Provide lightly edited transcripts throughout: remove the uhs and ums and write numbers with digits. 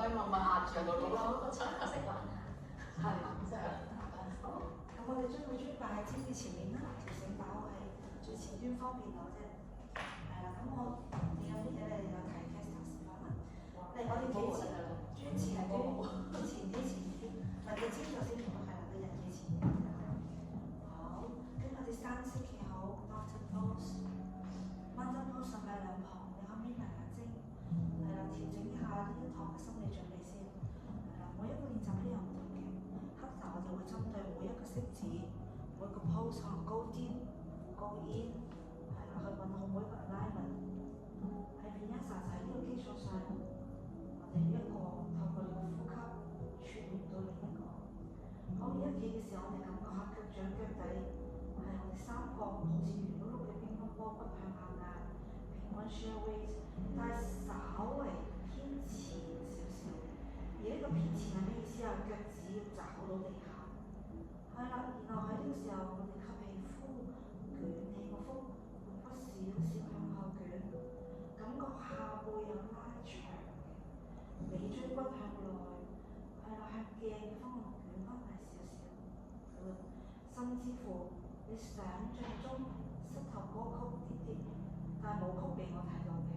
以慢慢壓住個腦。攞個窗口識玩下。係，真係。好，咁我哋將個磚擺喺支子前面啦，條繩擺喺最前端方便我啫。係啦，咁你有啲嘢你有睇 cast 頭示範啦。嚟我哋企前磚前端，前啲，或者尖頭先同我係啦，個人嘅前端。好，跟我哋三色企好 mountain pose。mountain pose 上擺兩旁，你可唔可以眯眼睛？係啦，調整一下呢一堂嘅心理準備先。係啦，每一個練習都有唔同嘅。黑頭我哋會針對每一個色子，每個 pose 可能高啲、高 in， 係啦，去揾好每一個 alignment。喺 Vinyasa 喺呢個基礎上，我哋一個透過你嘅呼吸傳染到另一個。好，一企嘅時候，我哋感覺下腳掌腳底係我哋三個好似圓碌碌嘅乒乓波，骨向下壓，平均 share weight， 但係稍微偏前少少。而呢個偏前係咩意思啊？腳趾要抓好到地下。係啦，然後喺呢個時候，我哋吸氣呼，捲起個腹，腹少少向後捲，感覺下背有拉長嘅，尾椎骨向內，係啦，向鏡嘅方向捲翻埋少少。甚至乎你想像中膝頭哥曲啲啲，但係冇曲俾我睇到嘅，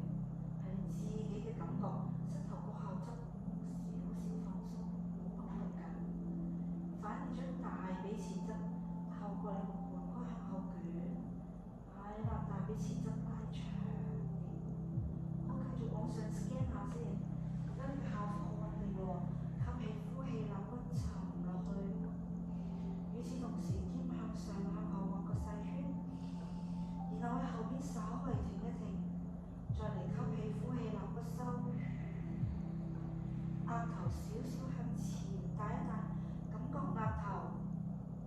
係你自己嘅感覺，膝頭哥後側少少放鬆，冇咁緊。反而將大髀前側透過你個盆骨向後捲，係啦，大髀前側拉長啲。好，繼續往上 scan 下先，覺得呢個下腹好穩定喎。吸氣呼氣，肋骨沉落去。與此同時，肩向上向後畫個細圈，然後喺後邊稍微停一停，再嚟吸氣呼氣，肋骨收，額頭少少向前帶一帶，感覺額頭、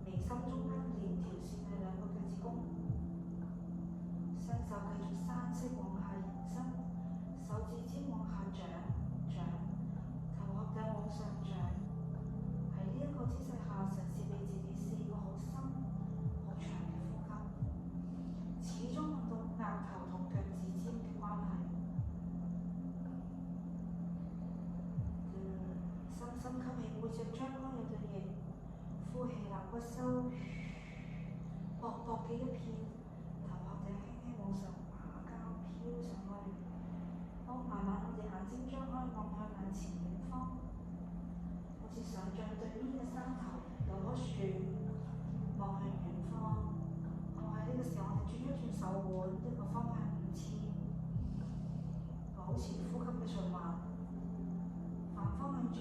眉心中間連條線係兩個腳趾公，雙手繼續山式往下延伸，手指尖往下長，頭殼頂往上長。喺呢一個姿勢下，嘗試俾自己4個好深、好長嘅呼吸，始終揾到額頭同腳趾尖嘅關係。深深吸氣，背脊張開有對翼，呼氣，肋骨收，薄薄嘅一片，頭殼頂輕輕往上馬交飄上去。好，慢慢我哋眼睛張開，望向眼前遠方。好似想像對面嘅山頭有棵樹，望向遠方。好，喺呢個時候，我哋轉一轉手腕，一個方向5次，保持呼吸嘅循環，反方向轉。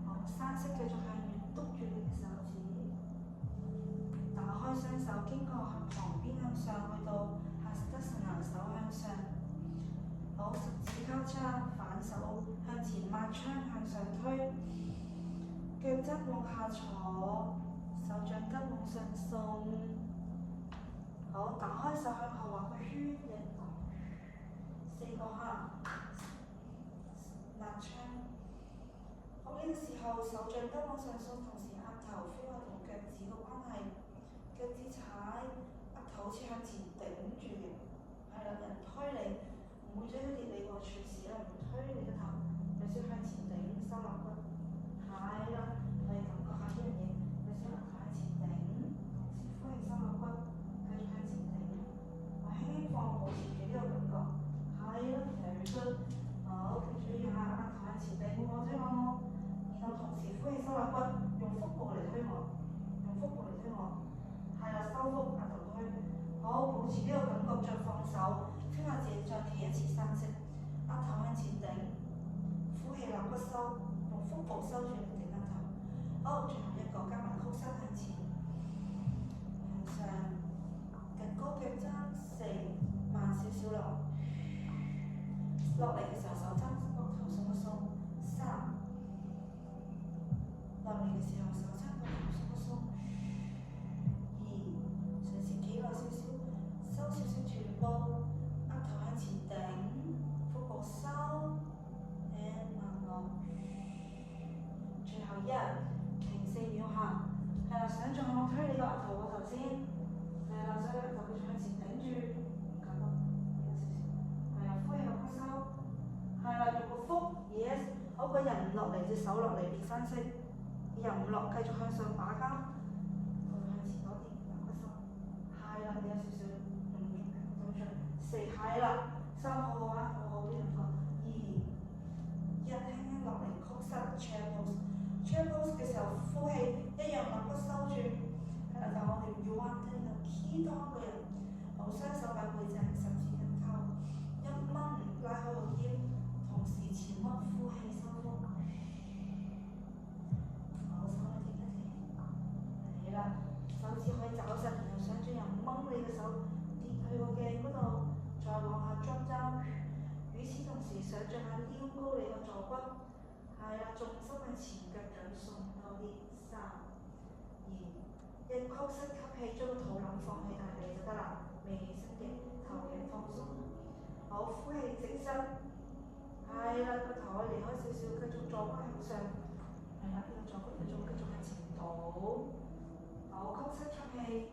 好，山式繼續向遠篤住你嘅手指，打開雙手，經過向旁邊向上去到Hastasana，手向上。好，十指交叉，反手向前抹窗向上推，腳踭往下坐，手掌根往上送。好，打開手向後畫個圈，4個下，抹窗。好，呢個時候手掌根往上送，同時額頭 feel 下同腳趾嘅關係，腳趾踩，額頭好似向前頂住嘅，係啦，人推你。唔會將佢跌你喎，隨時啦，唔推你個頭，有少向前頂，收肋骨，係啦，我哋感覺下呢樣嘢，有少額頭向前頂，同時呼氣收肋骨，繼續向前頂，我輕輕放，保持住呢個感覺，係啦，very good，好，注意下額頭向前頂，推我，然後同時呼氣收肋骨，用腹部嚟推我，係啦，收腹額頭推。好，保持呢個感覺，再放手，聽下自己再企一次山式，額頭向前頂，呼氣肋骨收，用腹部收住你頂額頭。好，最後一個加埋曲身向前，向上，趌高腳踭4，慢少少落嚟嘅時候手踭膊頭鬆一鬆3，落嚟嘅時候手踭膊頭鬆一鬆2，嘗試企耐少少。收少少臀部，額頭向前頂，腹部收，慢落。最後停4秒下，係啦，想像我推你個額頭過頭先，係啦，所以額頭繼續向前頂住，唔緊咯，少少，係啦，呼氣落骨收，係啦，用個腹，yes， 好個人唔落嚟，隻手落嚟變山式，又唔落，繼續向上打交，向前多啲，個手，係啦，你有少少咁長，四係啦，三好啊，好好呢兩個，二一輕輕落嚟曲膝 chair pose，chair pose 嘅時候呼氣一樣肋骨收住，但係我哋唔要彎低，就 key 多個人，好雙手擺背脊，十指緊扣，一掹拉開個肩，同時前屈呼氣收腹，好手可以停一停，係啦，手指可以找實，然後想轉又掹你嘅手跌去個鏡嗰度，再往下裝針。與此同時，想像下撩高你個坐骨，係啦，重心係前腳掌送多啲，三、2、1，曲膝吸氣，將個肚腩放喺大髀就得啦，未起身嘅頭頸放鬆，好，呼氣直身，係啦，個頭可以離開少少，繼續坐翻向上，係啦，呢個坐骨繼續向前倒，好，曲膝吸氣，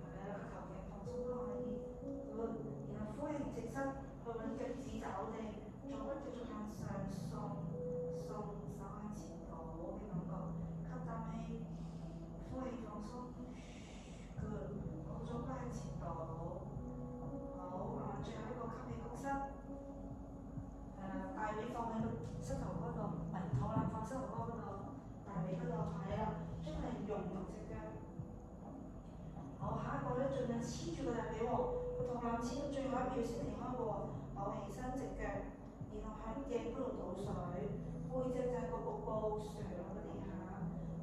係啦，個頭頸放鬆都可以，好，然後呼氣直身。去揾腳趾找地，坐骨繼續向上送，手向前倒嘅感覺，吸啖氣，呼氣放鬆 ，good， 好，坐骨向前倒，好，最後一個吸氣曲膝，大髀放喺個膝頭哥度，唔係肚腩放膝頭哥嗰度，大髀嗰度，係啦，將嚟用落隻腳。好，下一個咧，盡量黐住個大髀喎，個肚腩黐到最後一秒先離開喎。好，起身隻腳，然後喺頸嗰度倒水，背脊就係個腹部上個地下，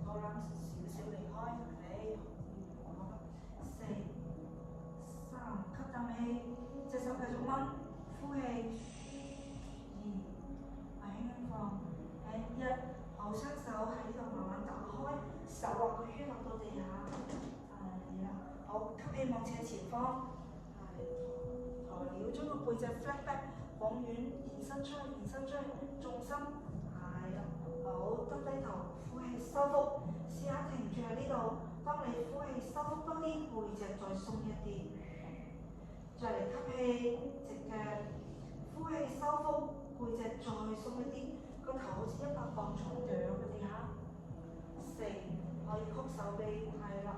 肚腩少少離開，係，4、3，吸啖氣，隻手繼續掹，呼氣，2，輕輕放，1，好，雙手喺呢度慢慢打開，手畫個圈落到地下，係啦，好，吸氣望斜前方。將個背脊 flat back 往遠延伸出，重心係啦，好，耷低頭，呼氣收腹，試下停住喺呢度。當你呼氣收腹多啲，背脊再鬆一啲，再嚟吸氣直腳，呼氣收腹，背脊再鬆一啲，個頭好似100磅重仰喺地下。4，可以曲手臂，係啦。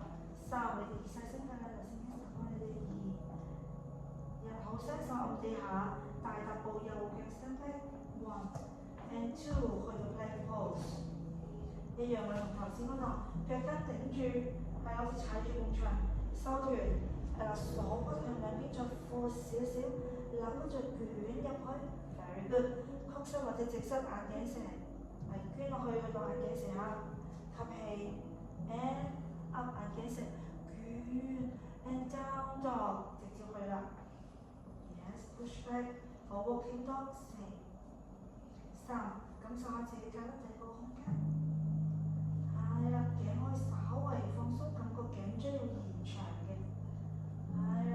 3，你哋細聲㗎啦，頭先聽唔到你哋。好，雙手按地下，大踏步右腳 stand back 1 and 2， 去到 plank pose， 一樣嘅同頭先嗰度，腳跟頂住，係好似踩住埲牆，收團，係啦，鎖骨向兩邊再闊少少，攬嗰隻捲入去 ，very good， 曲膝或者直膝眼鏡蛇，係捐落去到眼鏡蛇下，吸氣 and up 眼鏡蛇，捲 and down dog， 直接去啦。Push back， 好 walking dog 4、3，感受下自己隔得第個空間，係啦，頸可以稍為放鬆，感覺頸椎要延長嘅，係啦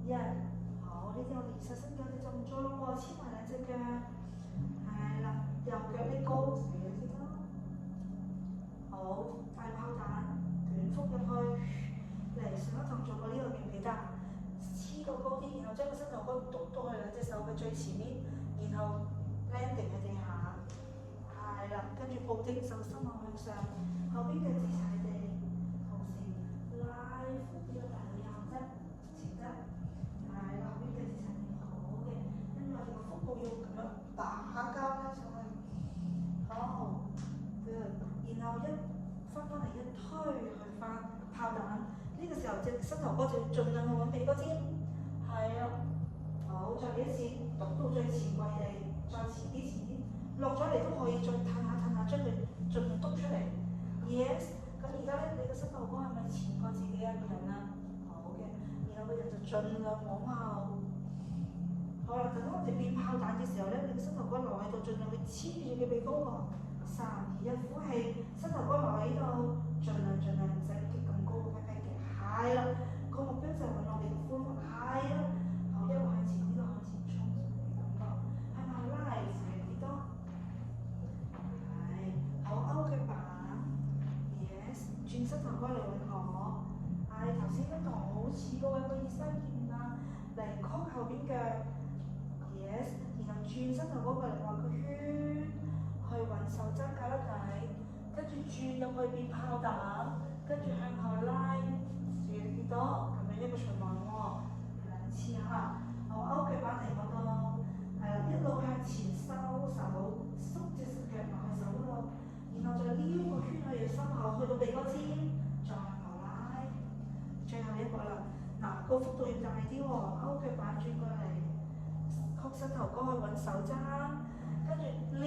，2、1，好，呢啲我哋熱身腳就唔做咯喎，黐埋兩隻腳，係啦，右腳拎高，係啊，記得，好，大炮彈，捲腹入去，嚟上一堂做過呢個記唔記得？黐到高啲，然後將個膝頭哥篤到去兩隻手嘅最前面，然後 landing 喺地下，係啦，跟住抱定手心望向上，後邊腳趾踩地，同時拉闊啲個大腿後側，前側，係啦，後邊腳趾踩地好嘅，跟住我哋個腹部要咁樣打交拉上去，好 good， 然後翻嚟一推去翻炮彈。呢個時候隻膝頭哥就要盡量去揾鼻哥尖，係啊，好，再嚟一次，篤到最前跪地，再前啲，落咗嚟都可以再褪下，將佢盡量篤出嚟。Yes， 咁而家咧，你個膝頭哥係咪前過自己一個人啊？好嘅，然後個人就盡量往後。好啦，等我哋變炮彈嘅時候咧，你個膝頭哥留喺度，盡量去黐住嘅鼻哥喎。3、2、1，呼氣，膝頭哥留喺度，盡量唔使激咁高嘅。係啦，個目標就係揾我哋嘅寬腹，係啦，好，一路向前，呢度向前衝上嚟嘅感覺，係咪拉長啲多？係，好，勾腳板 ，yes， 轉膝頭哥嚟揾我，係頭先嗰度好似個位個熱身腱啊，嚟曲後邊腳 ，yes， 然後轉轉膝頭哥過嚟畫個圈，去揾手踭架得底，跟住轉入去變炮彈，跟住向後拉，試你幾多？咁樣一個循環喎，2次嚇。好，勾腳板嚟嗰度，一路向前收手，縮隻腳埋去手嗰度，然後再撩個圈去心口，去到鼻哥尖，再向後拉。最後一個啦，嗱個幅度要大啲喎，勾腳板轉過嚟，曲膝頭哥去揾手踭，跟住撩入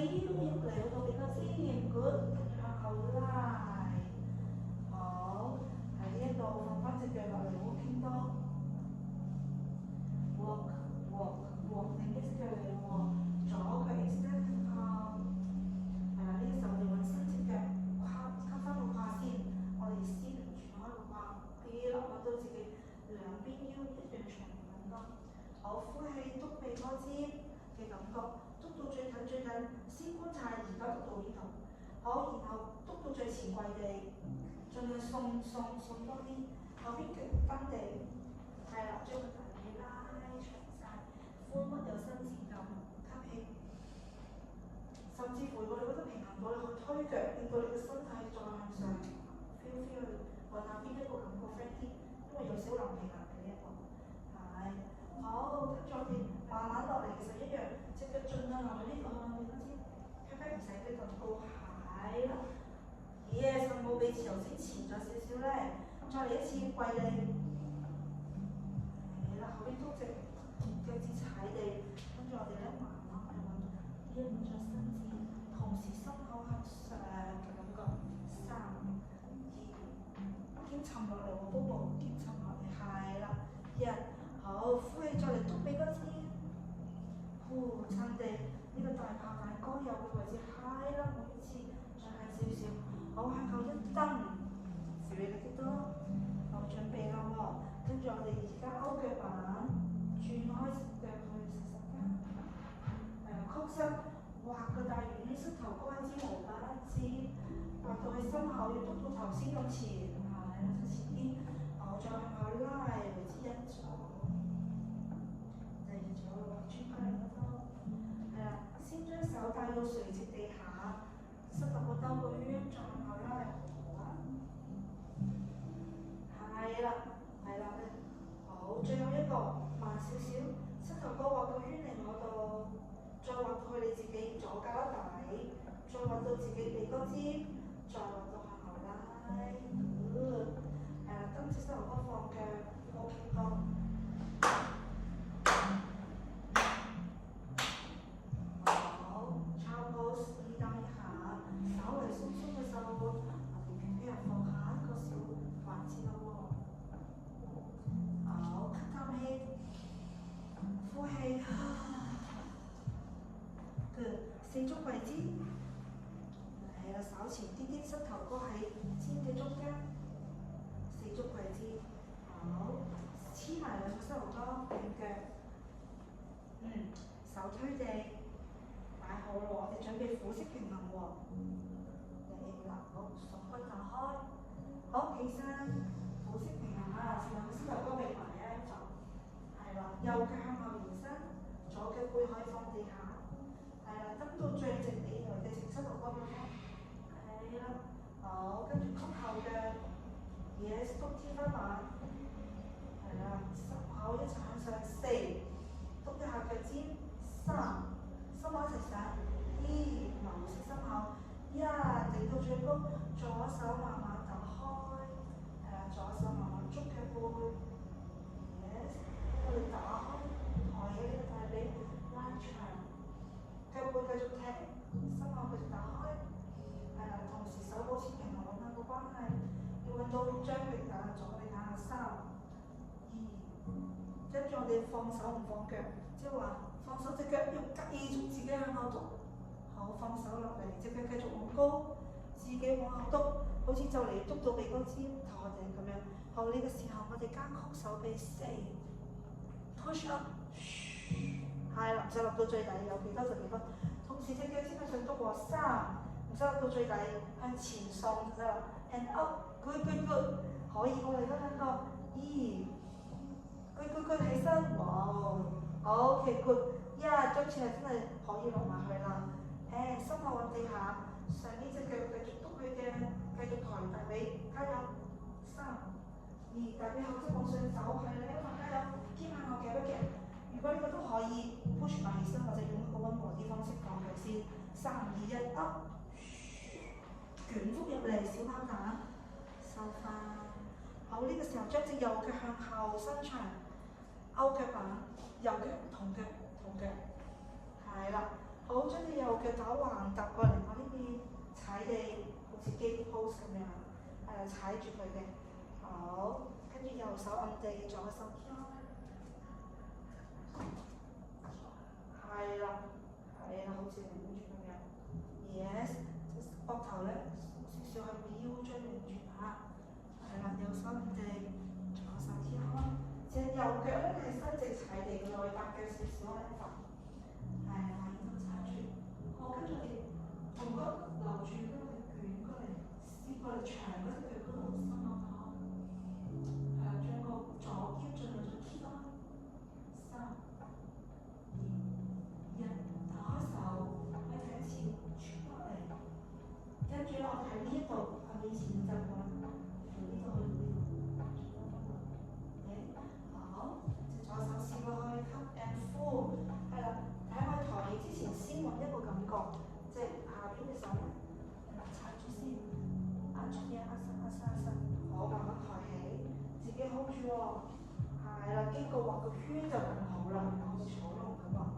嚟去到鼻哥尖 ，good， 跟住向後拉。好，喺呢一度放翻隻腳落嚟，好傾多。walk，另一隻腳嚟喎，左腳 extend 向後，係啦，呢個時候我哋揾伸隻腳，吸翻個胯先，我哋先轉開個胯，揾到自己兩邊腰一樣長嘅感覺。好，呼氣，篤鼻哥尖嘅感覺，篤到最緊，先觀察而家篤到呢度。好，然後篤到最前跪地，盡量送多啲，後邊腳蹬地，係啦，將個大髀拉長晒，寬屈有伸展感，吸氣。甚至乎如果你覺得平衡到，你可以推腳，令到你嘅身體再向上 feel 去揾下邊一個感覺 friend 啲，因為有少少唔平衡嘅呢一個。係，好，跟住我哋慢慢落嚟，其實一樣，隻腳盡量落去呢度向邊先，腳踭唔使飛咁高，係啦。Yes， 冇比頭先前咗少少咧，再嚟一次跪地，係啦，後邊篤直，腳趾踩地，跟住我哋咧慢慢去揾呢一種伸展，同時心口向上嘅感覺，3、2，兼沉落嚟喎，波波兼沉落嚟，係啦，1，好，呼氣再嚟篤鼻哥尖，呼撐地，呢個大炮彈該有嘅位置，係啦，每一次再向少少。好，向後一蹬，試你幾多？好，準備啦喎，跟住我哋而家勾腳板，轉開腳去食手踭，曲膝，畫個大圓圈，膝頭哥喺支毛板一支，畫到去心口，要篤到頭先咁前，係啦，再前啲，好，再向後拉，為之一組，第二組咯，轉過嚟嗰度，係啦，先將手帶到垂直地下。膝頭哥兜個圈，再向後拉，好，係啦，好，最後一個慢少少，膝頭哥畫個圈嚟嗰度，再畫到去你自己左腳底，再畫到自己鼻哥尖，再畫到向後拉，跟住膝頭哥放腳，好傾多。稍微鬆鬆嘅手腕，我哋繼續放下一個小環節啦喎。好，吸啖氣，呼氣，good， 四足跪姿，係啦，稍前啲啲，膝頭哥喺肩嘅中間，四足跪姿，好，黐埋兩個膝頭哥，並腳，手推地，擺好咯，我哋準備虎式平衡喎。好，雙腿打開，好，起身，虎式平衡啊，兩個膝頭哥並埋一組，係啦，右腳向後延伸，左腳背可以放地下，係啦，蹬到最直地來嘅直膝頭哥邊，係啦，好，跟住曲後腳，yes，篤天花板，係啦，心口一齊向上，4，篤一下腳尖，3，心口一齊上，2，留息心口。頂到最高，左手慢慢打開，左手慢慢捉腳背 ，yes， 我哋打開，抬起呢個大髀，拉長，腳背繼續踢，心口繼續打開，同時手保持平衡，揾下個關係，要揾到張力左臂下3、2，跟住我哋放手唔放腳，即係話放手隻腳要繼續自己向後篤。好，放手落嚟，隻腳繼續往高，自己往後篤，好似就嚟篤到鼻哥尖頭頂咁樣。好，呢個時候我哋加曲手臂4 ，push up，係啦，唔使落到最底，有幾多就幾多。同時隻腳先向上篤喎，3，唔使落到最底，向前送就得啦。and up，good， 可以，我嚟多兩個，2，good， 起身，哇，好 ，OK，good。呀，今次係真係可以落埋去啦。誒，心口揾地下，上邊隻腳繼續篤佢嘅，繼續抬大髀，加油！3、2，大髀後側往上走，係啦，加油！肩下我夾一夾。如果呢個都可以 push 埋起身，或者用一個溫和啲方式放佢先。3、2、1 up， 捲腹入嚟，小跑蛋，收翻。好，呢個時候將隻右腳向後伸長，勾腳板，右腳同腳。係啦，好，將隻右腳打橫踏過嚟我呢邊，踩地，好似機 pose 咁樣，踩住佢嘅。好，跟住右手按地，左手挑。係啦，好似擰住咁樣。Yes， 膊頭咧少少向腰椎擰住下。係啦，右手按地，左手挑。隻右腳咧係伸直踩地嘅內搭腳少少喺度。係啦，然後踩住，好，跟住我哋同個留住，跟住捲過嚟，攝過嚟長嗰隻腳嗰度，心口口，將個左腰盡量再 keep 翻，3、2、1，打開手，喺睇一次，轉過嚟，跟住咧我睇呢一度，係咪以前嘅習慣？由呢度去到呢度，好，隻左手試過去 ，cup and full， 係啦。喺我抬起之前，先揾一個感覺，即係下邊嘅手咧，踩住先，壓住啲，壓伸，好，慢慢抬起，自己 hold 住喎，係啦，經過畫個圈就更好啦，好似草龍咁啊，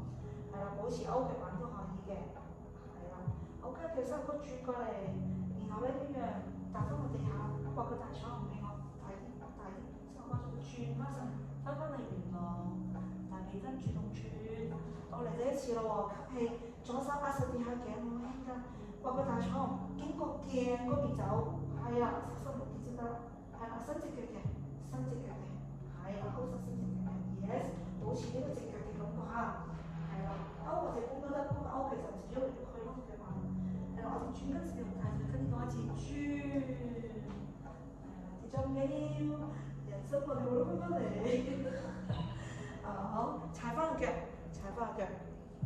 係啦，保持勾腳板都可以嘅，係啦，好，跟住手骨轉過嚟，然後咧一樣打翻個地下，畫個大彩虹俾我，大啲，手骨轉翻上，翻嚟原路，大髀跟主動轉。我嚟第一次咯喎，吸氣，左手壓實地下頸，好輕㗎，畫個大彩虹，經過鏡嗰邊走，係啦，收落啲先得，係啦，伸隻腳嘅，係啦，勾實伸隻腳嘅 ，yes， 保持呢個隻腳嘅感覺嚇，係啦，勾或者弓都得，不過勾其實唔少喐嚟喐去咯，腳板，係啦，我哋轉跟時用大腿跟呢個一齊轉，係啦，跌咗尾，人生我哋會攞翻嚟，好，踩翻個腳。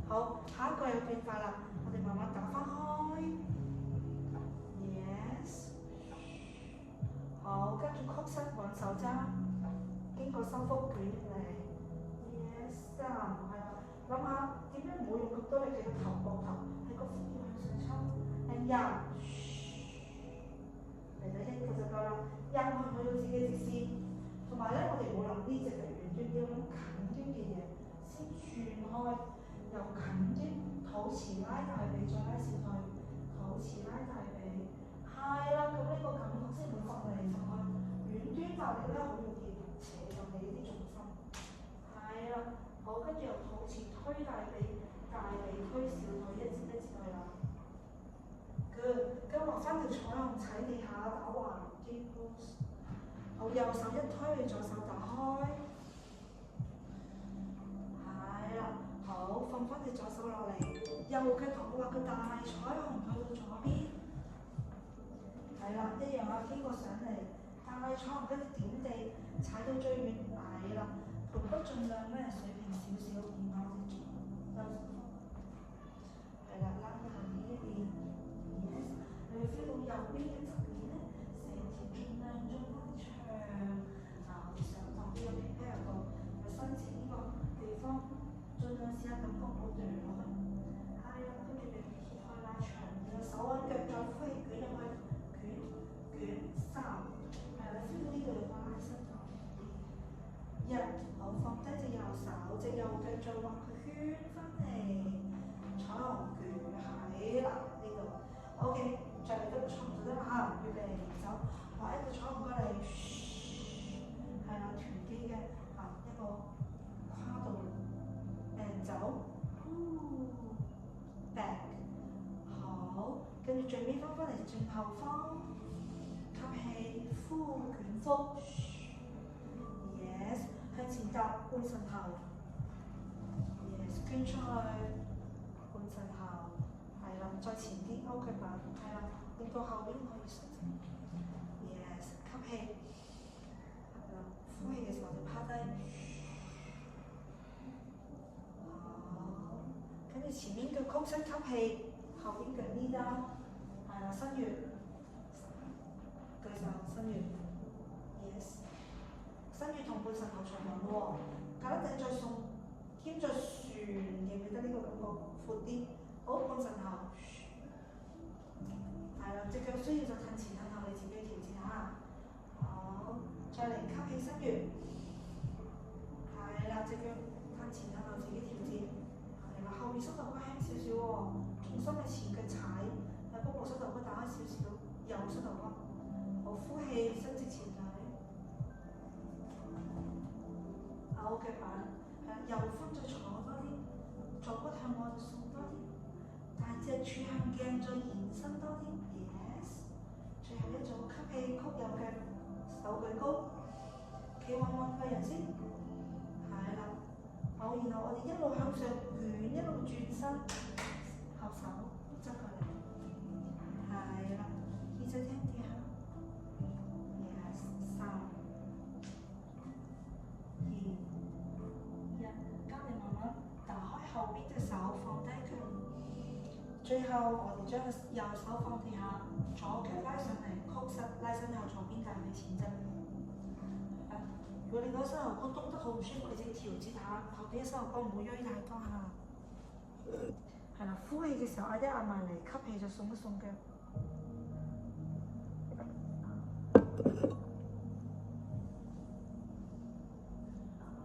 好，下一個有變化啦，我哋慢慢打翻開 ，yes， 好，跟住曲膝揾手踭，經過收腹捲嚟 ，yes， 3，係啦，諗下點樣唔好用咁多力嘅頭膊頭，係個腹要向上抽 ，and 嚟到1個就夠啦，去到自己直線，同埋咧我哋冇諗呢隻嘅圓端，要諗近端嘅嘢，先轉開。由近端肚臍拉大髀，再拉小腿，肚臍拉大髀，係啦，咁呢個感覺先會放嚟放去，遠端發力咧好容易扯到你啲重心，係啦，好，跟住由肚臍推大髀推小腿，一節去啦 ，good， 咁畫翻條彩虹踩地下打橫 deep pose， 好，右手一推，左手打開。好，放翻隻左手落嚟，右腳同我畫個大彩虹去到左邊，係啦，一樣啊，經過上嚟，大彩虹跟住點地，踩到最遠，係啦，臀部盡量咧水平少少，然後就係啦，拉到後面呢邊 ，yes， 你會 feel 到右邊嘅側面咧，成條盡量做翻長，我哋上堂都有 prepare 過，有伸展呢個地方。盡量試下感覺冇斷落去，係啦，跟住你揭開拉長，然後手揾腳再呼氣捲入去，捲3，係啦 ，feel 到呢度嘅話拉伸咗1，好，放低隻右手，隻右腳再畫個圈翻嚟，彩虹捲係啦呢度 ，OK， 再嚟多個彩虹就得啦嚇，預備走，畫一個彩虹過嚟，係啦，團肌嘅一個跨度。走 ，back， 好，跟住最尾翻嚟正後方，吸氣，呼捲腹 ，yes， 向前踏半身後 ，yes， 捐出去，半身後，係啦，再前啲勾腳板，係啦，令到後邊可以伸直 ，yes， 吸氣，係啦，呼氣嘅時候就趴低。住前面嘅曲身吸氣，後邊嘅呢單係啦，伸越舉手伸越 ，yes， 伸越同半神頭長穩喎，隔一陣再送，兼再旋，記唔記得呢個感覺闊啲？好，半神頭，係啦，隻腳需要就褪前褪後，你自己調節下。好，再嚟吸氣伸越，係啦，隻腳褪前褪後自己調節。係啦，後面膝頭骨輕少少喎，重心係前腳踩，喺腹部膝頭骨打開少少，右膝頭骨。好，呼氣伸直前腿。好，腳板，係啦，右寬再坐多啲，左骨向外就送多啲，大隻柱向鏡再延伸多啲 ，yes。最後一組吸氣，曲右腳，手舉高，企穩穩個人先，係啦。好，然後我哋一路向上捲，一路轉身，後手側過嚟，係啦，耳仔聽啲下 ，yes， 3、2、1，交你慢慢打開後邊隻手，放低佢。最後我哋將右手放地下，左腳拉上嚟，曲膝拉伸後左邊大腿前側。如果你嗰膝頭哥篤得好唔舒服，你自己調節下，後邊嘅膝頭哥唔好喐太多下。係啦，呼氣嘅時候壓一壓埋嚟，吸氣就鬆一鬆腳。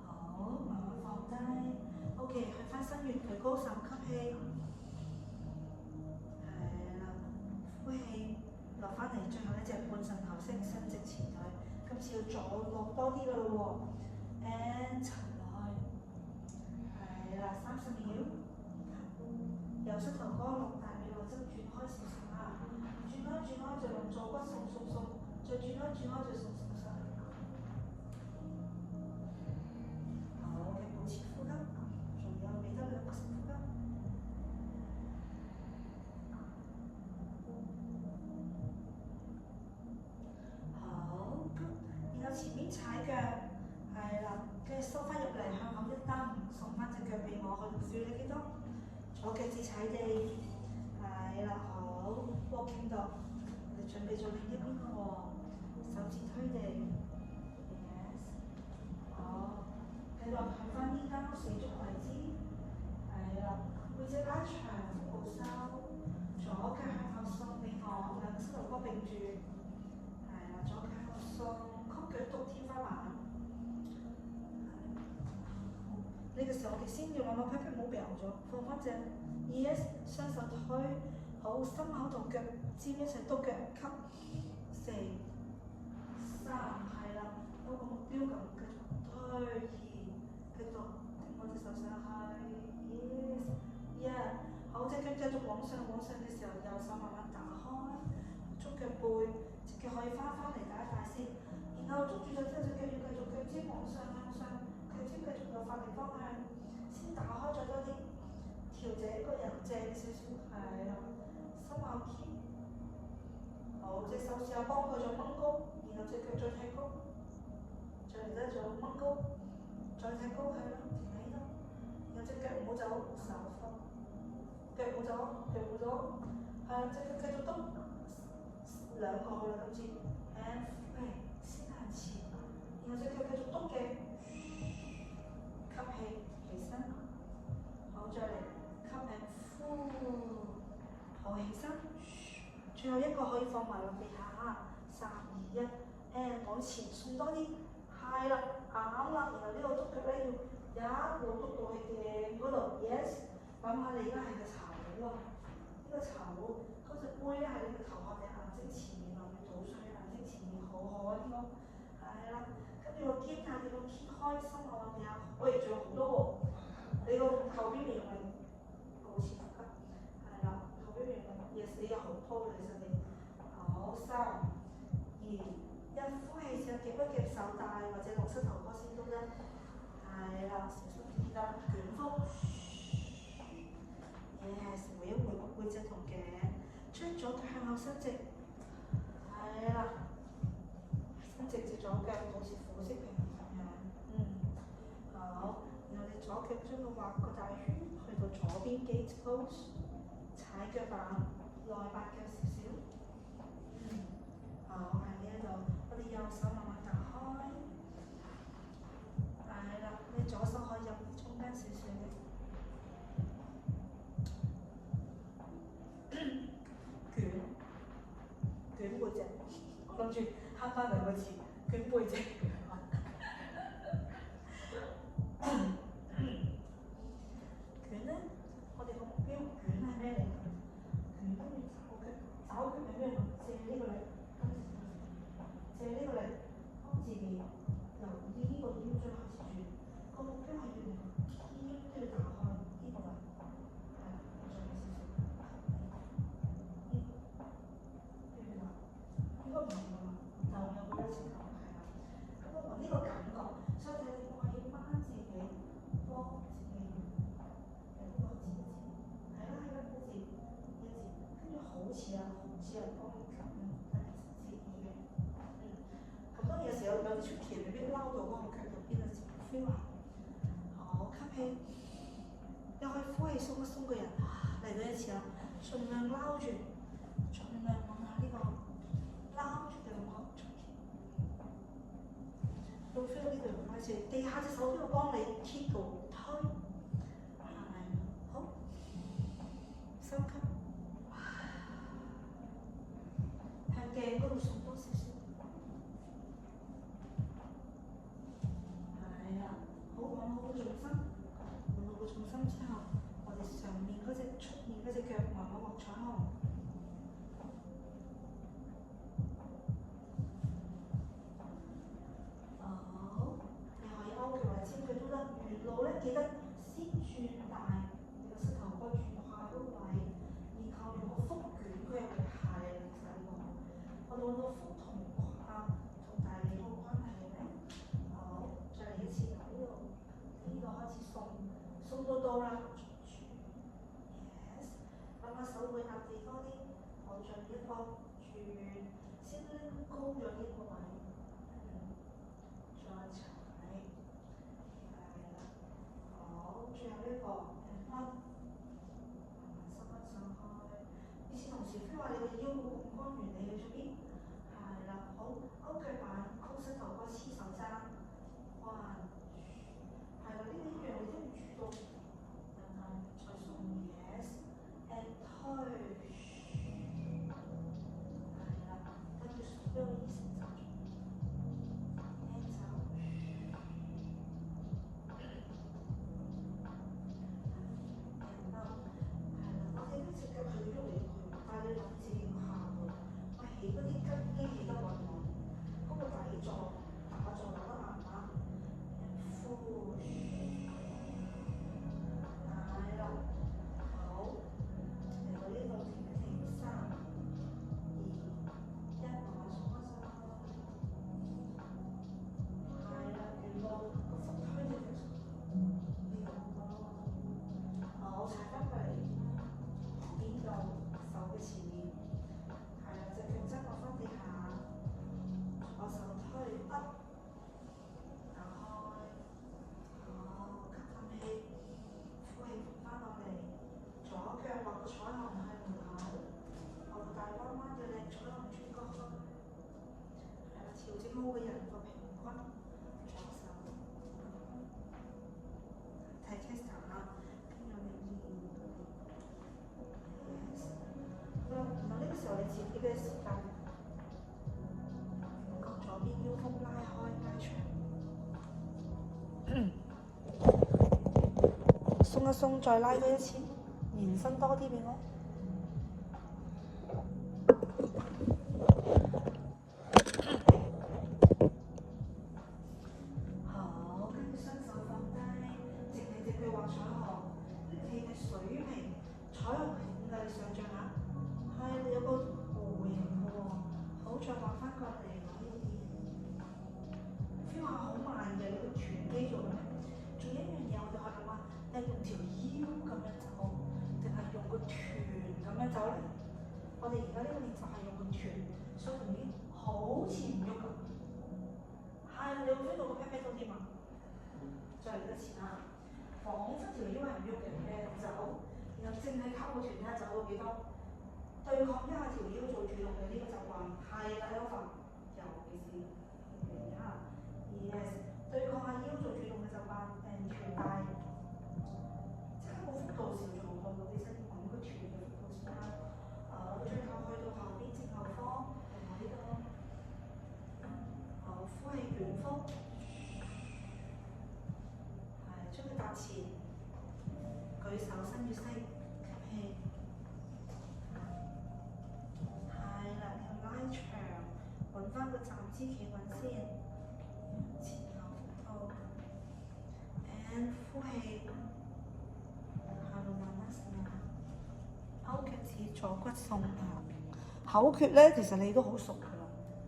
好，慢慢放低。OK， 去翻伸越舉高手，吸氣。係啦，呼氣落翻嚟，最後一隻半神頭式，伸直前腿。今次要左落多啲㗎咯喎 ，and 沉落去，係啦，30秒，右膝頭哥落大髀內側轉開少少啦，轉開就用坐骨送，再轉開就送上。好嘅，保持呼吸，仲有未得2個深呼吸。好，然後前面踩腳，係啦，跟住收翻入嚟，向後一蹬，送翻隻腳俾我，去 feel 你幾多？左腳趾踩地，係啦，好 walking dog， 我哋準備做另一邊咯喎，手指推地 ，yes， 好，繼續向翻呢間四足位置，係啦，背脊拉長，腹部收，左腳向後送俾我，兩個膝頭哥並住，係啦，左腳向後送，曲腳篤天花板。呢個時候我哋先要慢慢 pat pat 唔好掉咗，放翻正 ，yes， 雙手推，好，心口同腳尖一齊篤腳，吸，4、3，係啦，有個目標咁，繼續推2，繼續停我隻手上去 ，yes， 1，好，隻腳繼續往上嘅時候，右手慢慢打開，捉腳背，隻腳可以翻嚟打一打先，然後捉住咗之後，隻腳要繼續腳尖往上。腳尖繼續有發力方向，先打開咗多啲，調整個人正少少，係啦，心口 keep， 好，隻手試下幫佢再掹高，然後隻腳再踢高，再嚟得做掹高，再踢高，係啦，停喺度，然後隻腳唔好走，手放，腳冇走，係啦，隻腳繼續篤2個啦，今次 ，and 先向前，然後隻腳繼續篤嘅。吸氣，起身，好，再嚟吸氣，呼，好，起身，最後一個可以放埋落地下嚇，3、2、1，往前送多啲，係啦，啱啦，然後呢個篤腳咧要一路篤到去鏡嗰度 ，yes， 諗下你而家係個巢帽啊，呢個巢帽嗰隻杯咧係你個頭殼嘅眼睛前面，落去倒上去眼睛前面，好好啊呢個，係啦。跟住個肩胛點樣掀開心口啊？點啊？喂，仲有好多喎！你個後邊面用力保持呼吸，係啦，後邊面用力，yes， 你有好拖嘅其實你，好3、2、1，呼氣時夾一夾手帶或者落膝頭哥先都得，係啦，小心啲啦，捲腹 ，yes， 回一回背脊同頸，將左腳向後伸直，係啦。伸直隻左腳，好似虎式平衡咁樣，好，然後你左腳將佢畫個大圈，去到左邊 in gate pose， 踩腳板，內八腳少少。好，喺呢一度，我哋右手慢慢打開。係啦，你左手可以入中間少少嘅。捲背脊，我諗住慳翻兩個字，捲背脊。捲咧，我哋個目標捲係咩嚟㗎？捲跟住找腳係咩嚟？借呢個力，借呢個力，幫自己由呢個腰椎開始轉。個目標係要連腰都要打開呢個位，係啦，我再俾少少。應該唔係㗎嘛，但我有個一次感係啦。咁我呢個感覺，所以你我係要掹自己，幫自己有呢個節節，係啦，一節，跟住好似啊幫你咁樣節耳嘅。咁當然有時有啲出奇，未必撈到嗰個腳入邊嘅時候 feel 下。好，吸氣，又可以呼氣鬆一鬆個人，嚟到一次啦，盡量撈住，盡量揾下呢個。撈住嘅感覺，到 feel 呢度開始，地下隻手都要幫你 keep 到推，係，好，深吸，向鏡嗰度送多少少，係啦，好，揾好個重心，揾好個重心之後，我哋上面嗰隻出面嗰隻腳慢慢往彩虹。沿路咧記得先轉大你個膝頭哥轉下嗰位，然後用個腹捲佢入嚟係啦，其實呢個我哋揾到腹同大髀個關係嘅咩？好，再嚟一次由呢度開始送到啦，yes， 諗下手背搭地多啲，好盡一個轉，先拎高咗呢個位，再踩。好，最後一個平分，慢慢收翻上去。與此同時，譬如話你個腰好槓桿原理喺出邊，係啦，好，勾腳板，曲膝頭哥，黐手踭，彎，係啦，呢一樣你都要注到，然後再送 yes，and 推，係啦，跟住數俾我意思就做。鬆一鬆，再拉多一次，延伸多啲俾我。好，跟住雙手放低，直去畫彩虹，你嘅水平，彩虹係點㗎？你想象下，係有個弧形嘅喎。好，再畫翻過嚟，feel 下好慢嘅，你個臀肌做嘅咩？仲有一樣嘢，我哋可以諗下。係用條腰咁樣走，定係用個臀咁樣走咧？我哋而家呢個練習係用個臀，所以條腰好似唔喐咁。係，你會 feel 到個 pat pat 多啲嘛？再嚟一次啦，彷彿條腰係唔喐嘅，走，下走到幾多？對抗一下條腰做主動嘅呢個習慣，係啦 Alpha，尤其是yes， 對抗下腰做主動嘅習慣，傳帶，即係個幅度少咗好多，你先揾個傳嘅幅度先啦。最後去到後邊正後方，同埋呢個，呼氣捲腹，係將佢搭前，舉手伸越式，吸氣。拉長，揾翻個站姿企穩先，前後腹部 ，and 呼氣，下路慢慢伸下，口訣似坐骨送下，口訣咧其實你都好熟噶啦，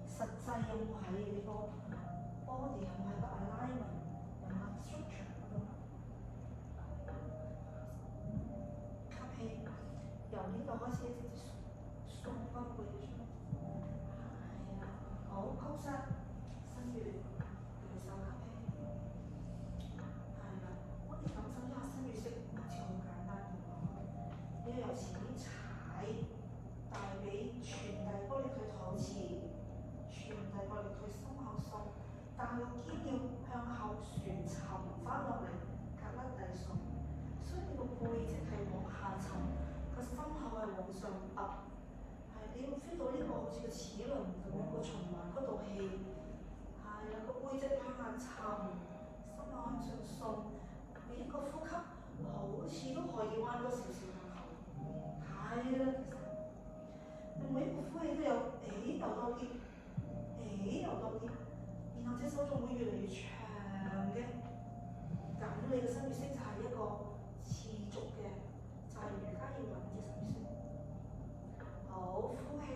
實際有冇喺呢個 body 有冇喺個 alignment 有冇 structure 嗰度？吸氣，由呢度開始一直送翻背出。好，曲膝，伸越，舉手吸氣，係啦。我哋感受一下伸越式，好似好簡單咁。你要由前面踩，大髀傳遞過嚟佢肚臍，傳遞過嚟佢心口鬆，但係個肩要向後旋沉翻落嚟，夾甩底鬆。所以你個背脊係往下沉，個心口係往上拔。你要 feel 到呢個好似個齒輪咁樣個循環嗰道氣，係啊個背脊向下沉，心口向上送，每一個呼吸好似都可以彎多少少個頭，係啦其實，你每一個呼氣都有又多啲，又多啲，然後隻手仲會越嚟越長嘅，咁你嘅伸越式就係一個持續嘅，就係瑜伽要揾嘅伸越式。好，呼氣，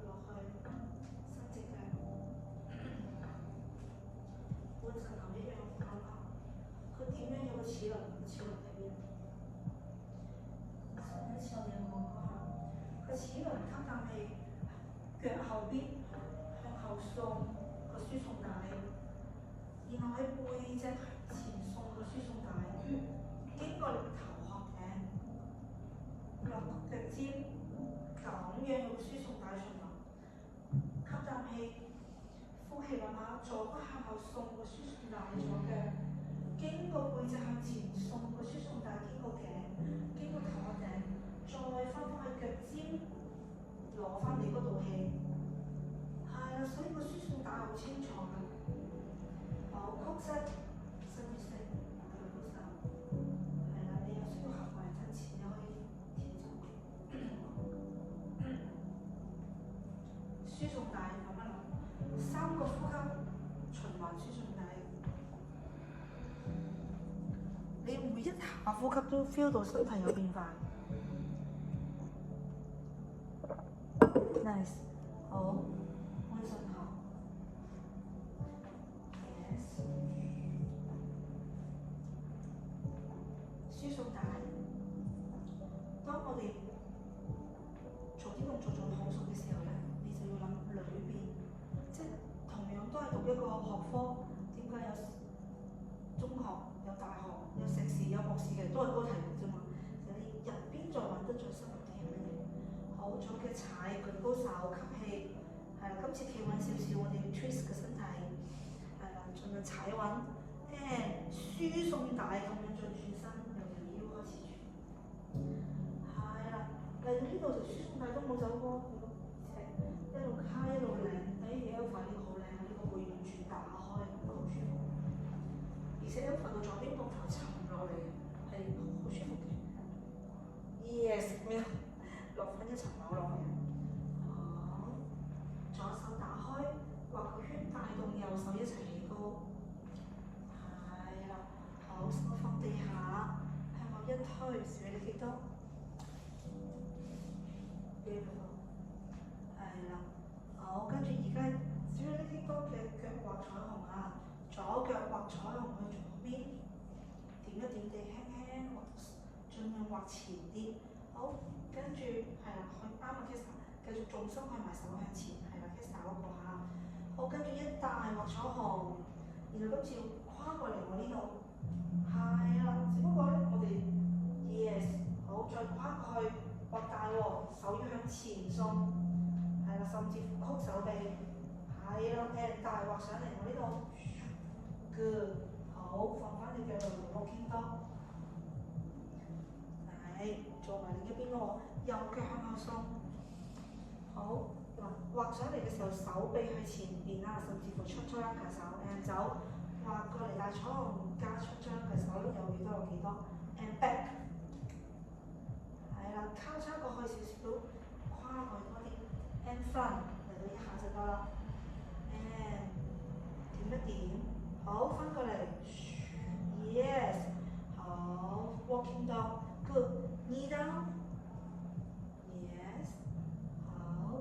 落去，伸直腳，換成頭一樣反拍。佢點樣有個齒輪？個齒輪喺邊？上一次我哋有講過下，個齒輪吸啖氣，腳後邊向後送個輸送帶，然後喺背脊前送個輸送帶，經過你個頭殼頸，落腳尖。咁樣有個輸送帶循環，吸啖氣，呼氣諗下，左骨向後送個輸送帶左腳，經過背脊向前送個輸送帶，經過頸，經過頭殼頂，再翻返去腳尖，攞翻你嗰道氣，係啦，所以個輸送帶好清楚㗎。好，曲膝，伸越式，舉高手，係啦，你有需要合埋陣前就可以調整。輸送帶諗一諗，3個呼吸循環輸送帶，你每一下呼吸都 feel 到身體有變化。Nice， 好，換順頭 ，yes， 輸送帶。當我哋做啲動作做得好熟嘅時候咧，你就要諗裏邊，即係同樣都係讀一個學科，點解有中學、有大學、有碩士、有博士嘅，都係嗰個題目啫嘛。你入邊再揾得最深入啲係乜嘢？好，左腳踩，舉高手，吸氣，係啦，今次企穩少少，我哋要 twist 個身體，係啦，盡量踩穩，輸送帶咁樣再轉身，由條腰開始轉，係啦。嚟到呢度就輸送帶都冇走過，一路卡一路擰，Alpha 呢個好靚啊！呢個會完全打開，好舒服。而且 Alpha 到左邊膊頭沉落嚟，係好舒服嘅。Yes， 咁樣落翻一層樓落去。好，左手打開，畫個圈，帶動右手一齊起高。係啦，好，手放地下，向後一推，試你幾多？係啦，好，跟住而家只要呢啲多嘅腳畫彩虹啊，左腳畫彩虹去左邊，點一點地輕輕畫，盡量畫前啲。好，跟住係啦，去啱啊 Kista， 繼續重心去埋手向前，係啦 Kista 嗰個嚇。好，跟住一大畫彩虹，然後今次要跨過嚟我呢度，係啦，只不過咧我哋 yes， 好，再跨過去。手要向前送，係啦，甚至乎曲手臂，係啦，and 大畫上嚟我呢度 ，good， 好，放翻你腳落嚟 walking dog， 係，做埋另一邊咯，右腳向後送，好，畫上嚟嘅時候手臂去前邊啦，甚至乎出張嘅手 and 走，畫過嚟大倉加出張嘅手有幾多有幾多 and back。係啦，交叉過去少少，跨過去多啲 ，and front 嚟到一下就得啦 ，and 點一點，好翻過嚟 ，yes， 好 walking dog，good，knee down，yes， 好，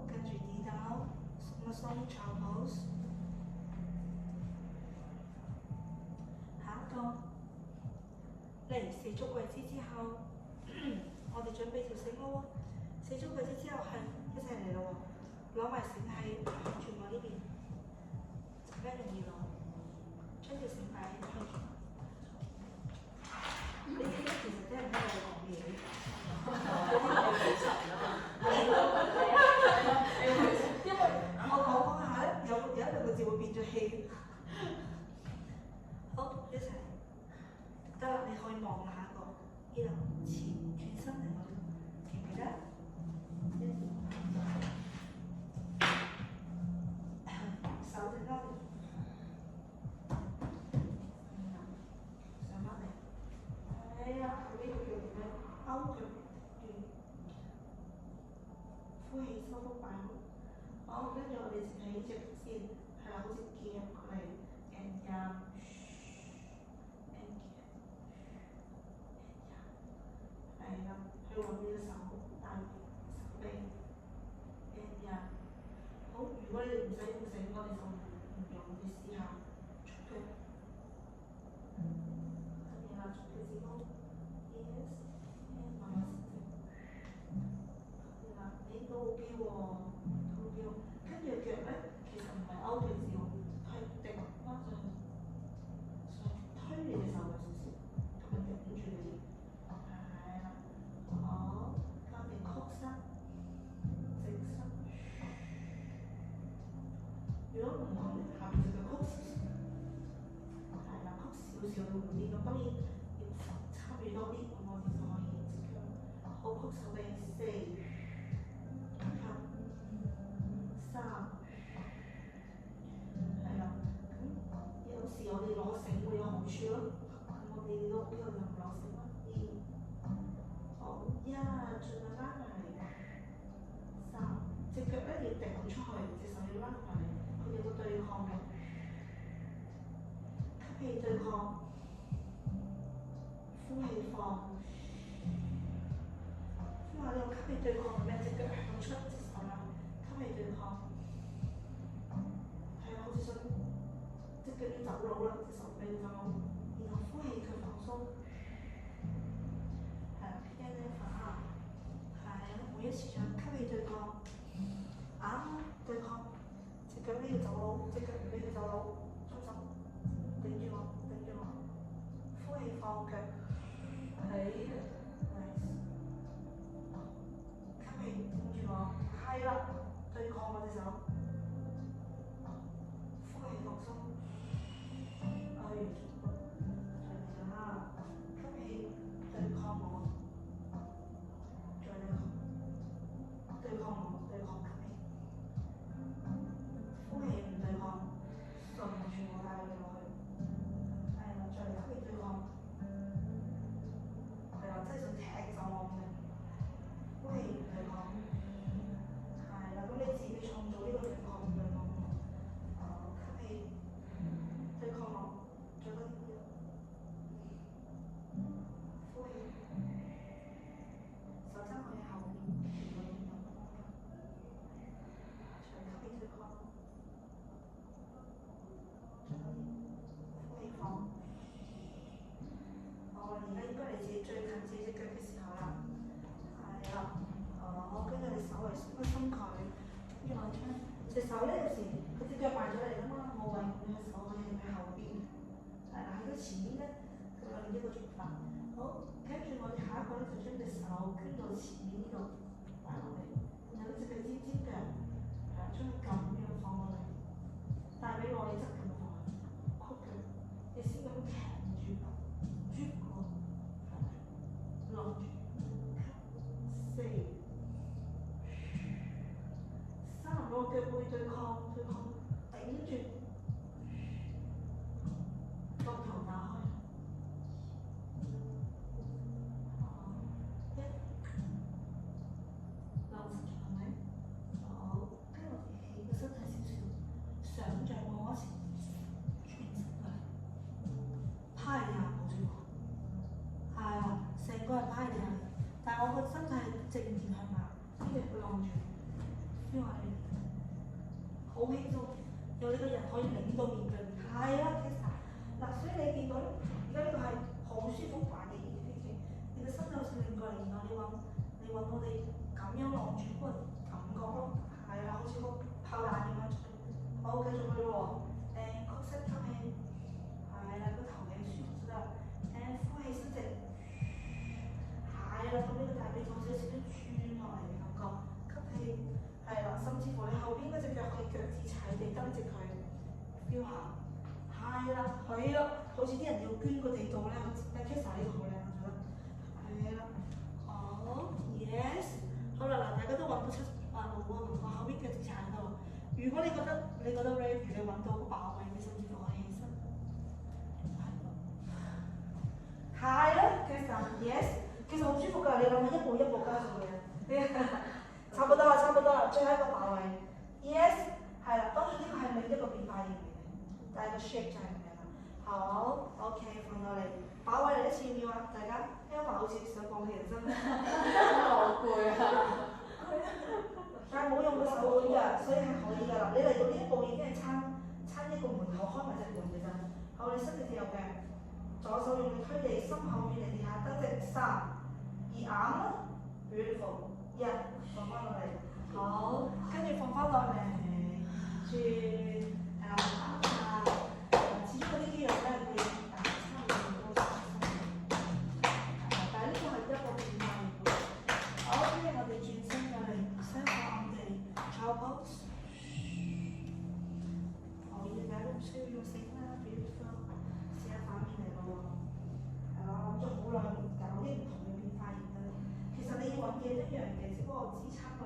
跟住 knee down， 鬆一鬆 child pose， 下一個，嚟四足跪姿之後。我哋準備條繩咯喎，四足跪姿之後係一齊嚟咯喎，攞埋繩係向住我呢邊，比較容易攞，將條繩擺向住。你記得其實聽唔聽我講嘢？因為我講下咧，有一兩個字會變咗氣。好，一齊，得啦，你可以望下一個，呢度前轉身嚟我哋，記唔記得？手隻勾，上翻嚟，係啊，佢呢個叫點咧？勾腳段，呼氣收腹擺好。好，跟住我哋喺呢隻先，係啦，好似夾過嚟 and down， and 係啦，去揾呢個手大手臂 and down。好，如果你哋唔使用繩，我哋就唔用，你試下出腳，係啦，出腳趾高 ，yes， and 慢慢伸直，係啦，你都 OK 喎，都 OK 喎。跟住腳咧，其實唔係勾腿趾喎，係頂翻上去，推你隻手有少少，咁樣頂住佢先，係啦，好，跟住曲膝，直膝。如果唔同咧，下邊隻腳曲少少，係啦，曲少少會好啲。咁當然要參與多啲，咁我哋就可以隻腳好曲手臂4、3，係啦。咁有時我哋攞繩會有好處咯。咁我哋都呢度就唔攞繩啦。好，盡量拉埋嚟。3，隻腳咧要頂出去，隻手要拉埋嚟。佢哋個對抗嘅，吸氣對抗，呼氣放。咁我哋用吸氣對抗咩？隻腳向出，隻手啦，吸氣對抗，係啊，好似想隻腳要走佬啦，隻手臂要走佬，然後呼氣腳放鬆，係啦，偏呢反下，係啦，每一次想吸氣對抗，對抗。隻腳呢要走佬，隻腳唔俾佢走佬，雙手頂住我，頂住我，呼氣放腳，係 ，nice， 吸氣頂住我，係啦，對抗我隻手，呼氣放鬆，再嚟啦，吸氣對抗我，再對抗，對抗我，對抗吸氣。呼氣唔對抗，順住我帶佢落去，係啦，再嚟吸氣對抗，係啦，即係想踢走我嘅，呼氣唔對抗，係啦，咁你自己創造呢個對抗唔對抗，吸氣對抗我，再多啲，呼氣，手踭去後面，再吸氣對抗。呼氣放，好，而家應該你自己最近自己隻腳嘅時候啦，係啦，好，跟住你手嚟鬆一鬆佢，跟住我將隻手咧有時佢隻腳埋咗嚟啦嘛，冇位，你隻手可以喺後邊，係啦，喺佢前面咧，佢有另一個做法，好，跟住我哋下一個咧就將隻手捐到前面呢度擺落嚟。將佢咁樣放落嚟，但係俾我你側咁放，曲佢，你先咁騎住佢，啜過，落住，吸，三攞腳背對抗，頂住，個頭打開。但係我個身體係正面向下，呢隻背向住，因為好輕鬆，有呢個人可以擰到面對面，係啦，其實嗱，所以你見到咧，而家呢個係好舒服滑嘅熱飛機，你個身體好似擰過嚟，然後你揾我哋咁樣晾住嗰個感覺咯，係啦，好似個炮彈咁樣，好繼續去咯喎，曲膝吸氣，係啦，個頭頸舒服就得啦，呼氣伸直。係啦，咁呢個大髀仲有少少轉落嚟嘅感覺，吸氣，係啦，甚至乎你後邊嗰隻腳可以腳趾踩地蹬直佢，標下，係啦，好似啲人要捐個地道咧，但 Kesa 呢個好靚，我覺得，係啦，好 ，yes， 好啦，嗱，大家都揾到7啊6個同學後邊腳趾踩到，如果你覺得 ready， 你揾到個把位，你甚至乎可以起身，係啦 ，Kesa，yes。其實好舒服㗎，你諗下一步一步加上去啊，差不多啦，最後一個把位 ，yes， 係啦，當然呢個係另一個變化型嚟嘅，但係個 shape 就係咁樣啦。好 ，OK， 放到嚟，把位嚟一次要唔要啊？大家聽話好似想放棄人生，好攰啊！但係冇用個手腕㗎，所以係可以㗎啦。你嚟到呢一步已經係撐一個門口開埋隻門嘅咋。好，你伸直條右腳，左手用力推地，心口遠離地下，得直3。2啱 beautiful， 1放翻落嚟，好，跟住放翻落嚟，轉，係啦，啊，始終嗰啲肌肉咧會差唔多都但係呢個係一個變化嚟嘅。好，跟住我哋轉身過嚟，雙手按地 ，child pose， 可以㗎，都唔需要用繩啦 ，beautiful， 試下反面嚟咯喎，係啦，諗咗好耐，搞啲唔同嘅變化型嘅。其實你要揾嘅一樣嘅，只不過支撐個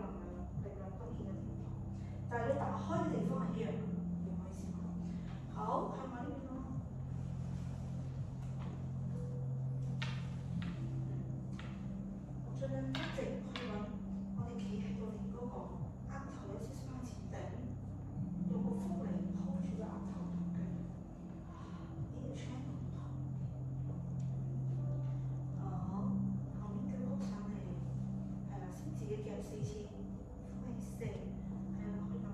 力量當然有啲唔同，但係你打開嘅地方係一樣嘅，唔可以試過。好，向下呢邊咯。盡量一直去揾，我哋企喺度連嗰個額頭有少少向前頂，用個腹嚟 hold 住個額頭同腳，呢個 channel 唔同。好，後面腳曲上嚟。係啦，先自己夾4次，呼氣4，係啦，可以咁。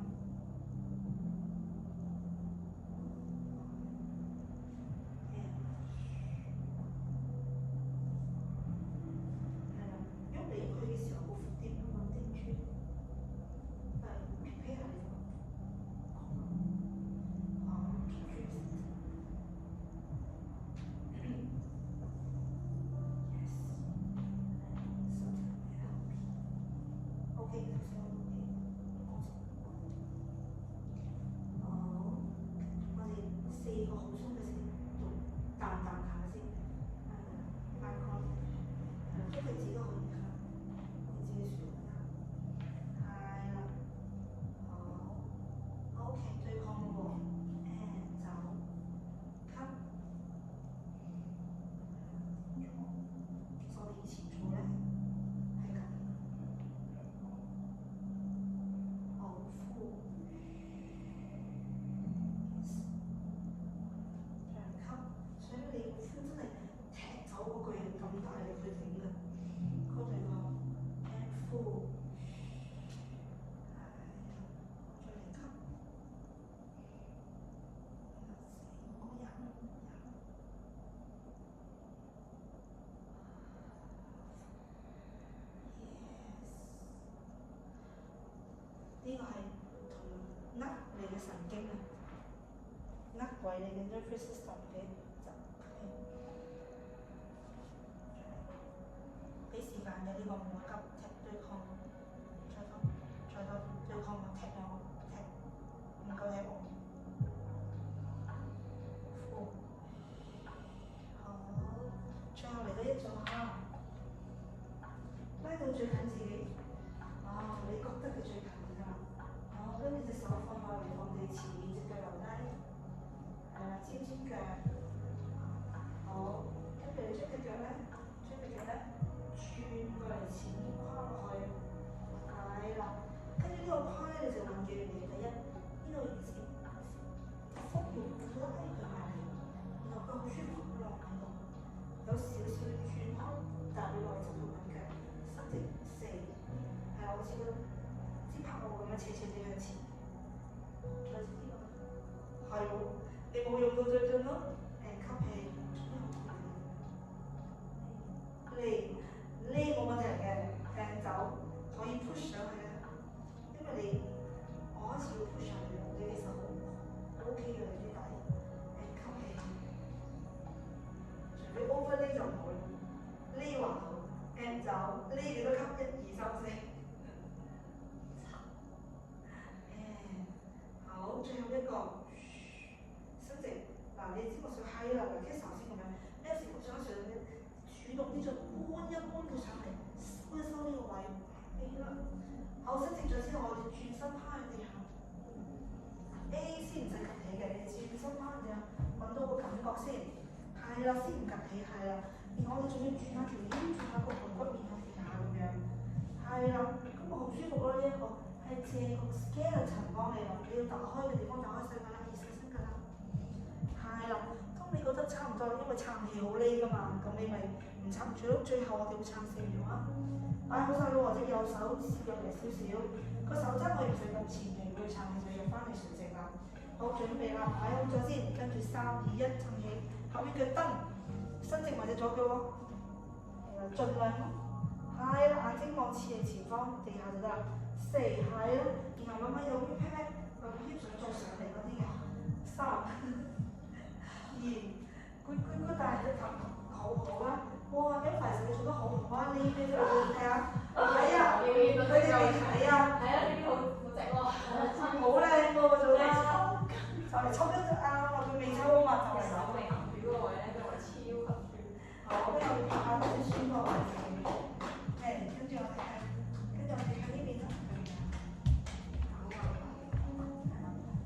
係啦，喐嚟喐去嘅時候，個腹點都穩定住，係撇下嚟個。好，keep 住先。OK，頭先我冇嘅，好，我哋4個好鬆嘅先，彈下先，大概，呼氣自己可以㗎，你自己選啦，係啦，好 ，OK， 對抗咯喎，and 走，吸，其實我哋以前做咧係咁。好呼，長吸，所以你個呼真係踢走嗰個人咁大力去頂㗎，嗰對個 and 呼，再嚟吸，我飲，呢個係同握你嘅神經啊，握鬼你嘅 nervous system 嘅就俾時間嘅呢個唔好急，踢對抗，再對抗我踢我，踢冇用到最盡咯。吸氣，呢冇問題嘅，走可以 push 上去嘅，因為你我開始要 push 上去，你其實好 OK 嘅你啲底，吸氣，除非 over 呢就唔好啦，呢還好，走呢幾多吸1、2、3、4，好，最後一個，伸直，嗱你知我想 high 啦，嗱跟頭先咁樣，有時我想主動啲再搬一搬佢上嚟，收一收呢個位，啦，好伸直咗之後，我哋轉身趴喺地下 ，A 先唔使趌起嘅，你轉身趴喺地下，揾到個感覺先，係啦，先唔趌起，係啦，然後我哋仲要轉下條腰，轉下個盆骨面喺地下咁樣，係啦，咁我好舒服咯呢一個，係借個 skeleton 幫你啦，你要打開嘅地方打開晒㗎啦，熱身㗎啦，係啦，咁你覺得差唔多，因為撐氣好呢㗎嘛，咁你咪〜唔撐唔住咯，最後我哋會撐4秒啊！擺好晒咯，隻右手攝入嚟少少，個手踭可以唔使咁前嘅，佢撐起就入翻嚟垂直啦。好，準備啦，擺好咗先，跟住3、2、1，撐起，後邊腳蹬，伸直埋隻左腳喎，盡量係啦，眼睛望前方，地下就得啦。4係啦，然後慢慢右邊 pat pat，個 hip 再上嚟嗰啲嘅。3、2，good，大隻頭，好好啦。哇！一排你做得好好啊！呢邊你睇下，睇啊，佢哋未睇啊，係啊，呢邊好直喎，好靚喎做得，就嚟抽一隻啱啦，佢未抽啊嘛，就嚟手未含住嗰個位咧，就話超級酸。好，跟住我哋拍下嗰啲酸個位置，跟住我哋喺呢邊啦。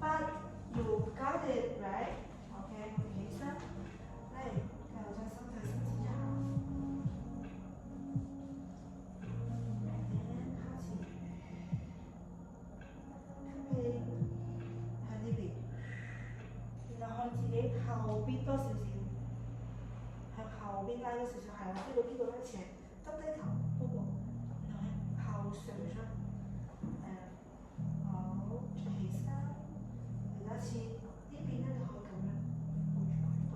But you got it right？ OK， 我哋起身，嚟，跟住將身體伸展一下。喺呢邊，然後向自己後邊多少少，向後邊拉多少少，係啦，呢度拉斜，耷低頭，嗰個，然後向後上出，好，再起身，嚟多次，呢邊咧就可以咁樣，呢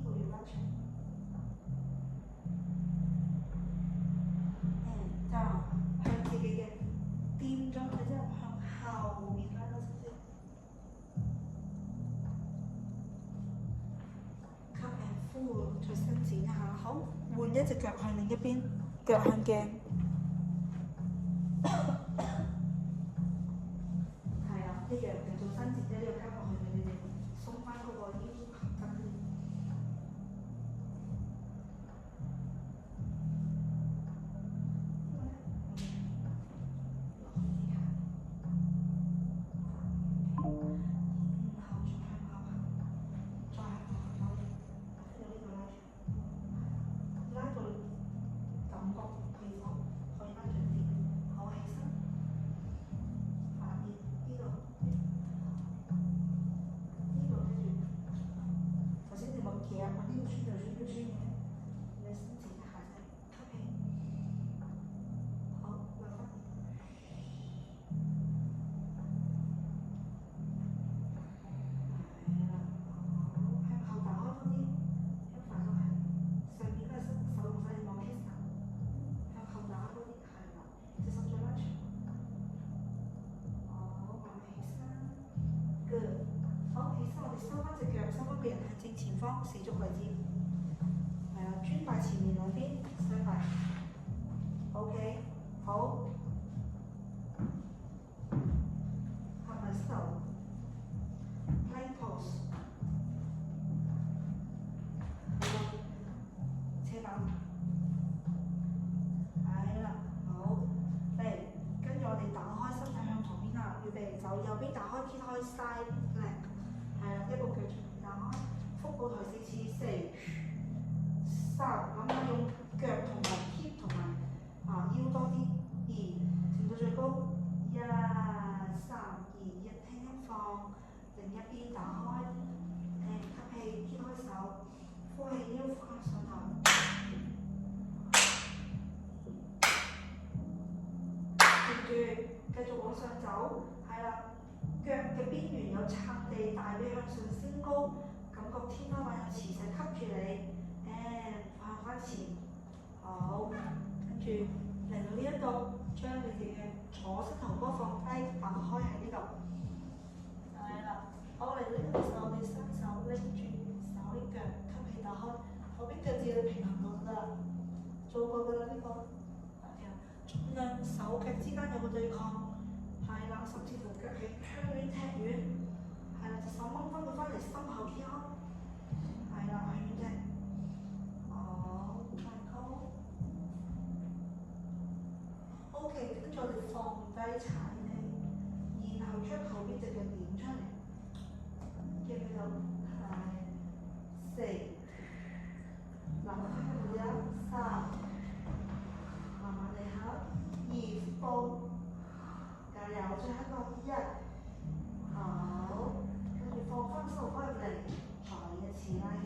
度要拉長，就向自己嘅掂咗佢之後，向後面拉多少少。再伸展一下，好，換一隻腳向另一邊，腳向鏡。係啊，一樣嘅做伸展啫，呢個加落去你哋鬆翻嗰個腰側啲。四足位置，係啦，專擺前面兩邊，stand by，OK，好，合埋手 ，plank pose，車板，係啦，好，嚟，跟住我哋打開身體向旁邊啦，預備走，右邊打開揭開 side leg， 係啦，一個腳全部打開。腹部抬4次，4、3，咁樣用腳同埋 hip 同埋腰多啲，2，程度最高，1、3、2、1，輕輕放，另一邊打開，吸氣，揭開手，呼氣，腰腹向上抬，接住繼續往上走，係啦，腳嘅邊緣有撐地，大髀向上升高。覺天花板有磁石吸住你，and 翻前，好，跟住嚟到呢一度，將你哋嘅左膝頭哥放低，打開喺呢度，係啦，好嚟到呢個時候，我哋雙手拎住手拎腳，吸氣打開，後邊腳趾你平衡到就得啦，做過㗎啦呢個，係啊，盡量手腳之間有個對抗，係啦，甚至乎腳係向遠踢遠，係啦，隻手掹翻佢翻嚟心後偏開，係啦，向遠踢，好，再高。OK，跟住我哋放低踩地，然後將後邊隻腳點出嚟，記唔記到？係4，嗱，我睇下你啦，3，慢慢嚟嚇，2，4，加油，最後一個1，好，跟住放翻手翻入嚟，再一次拉起，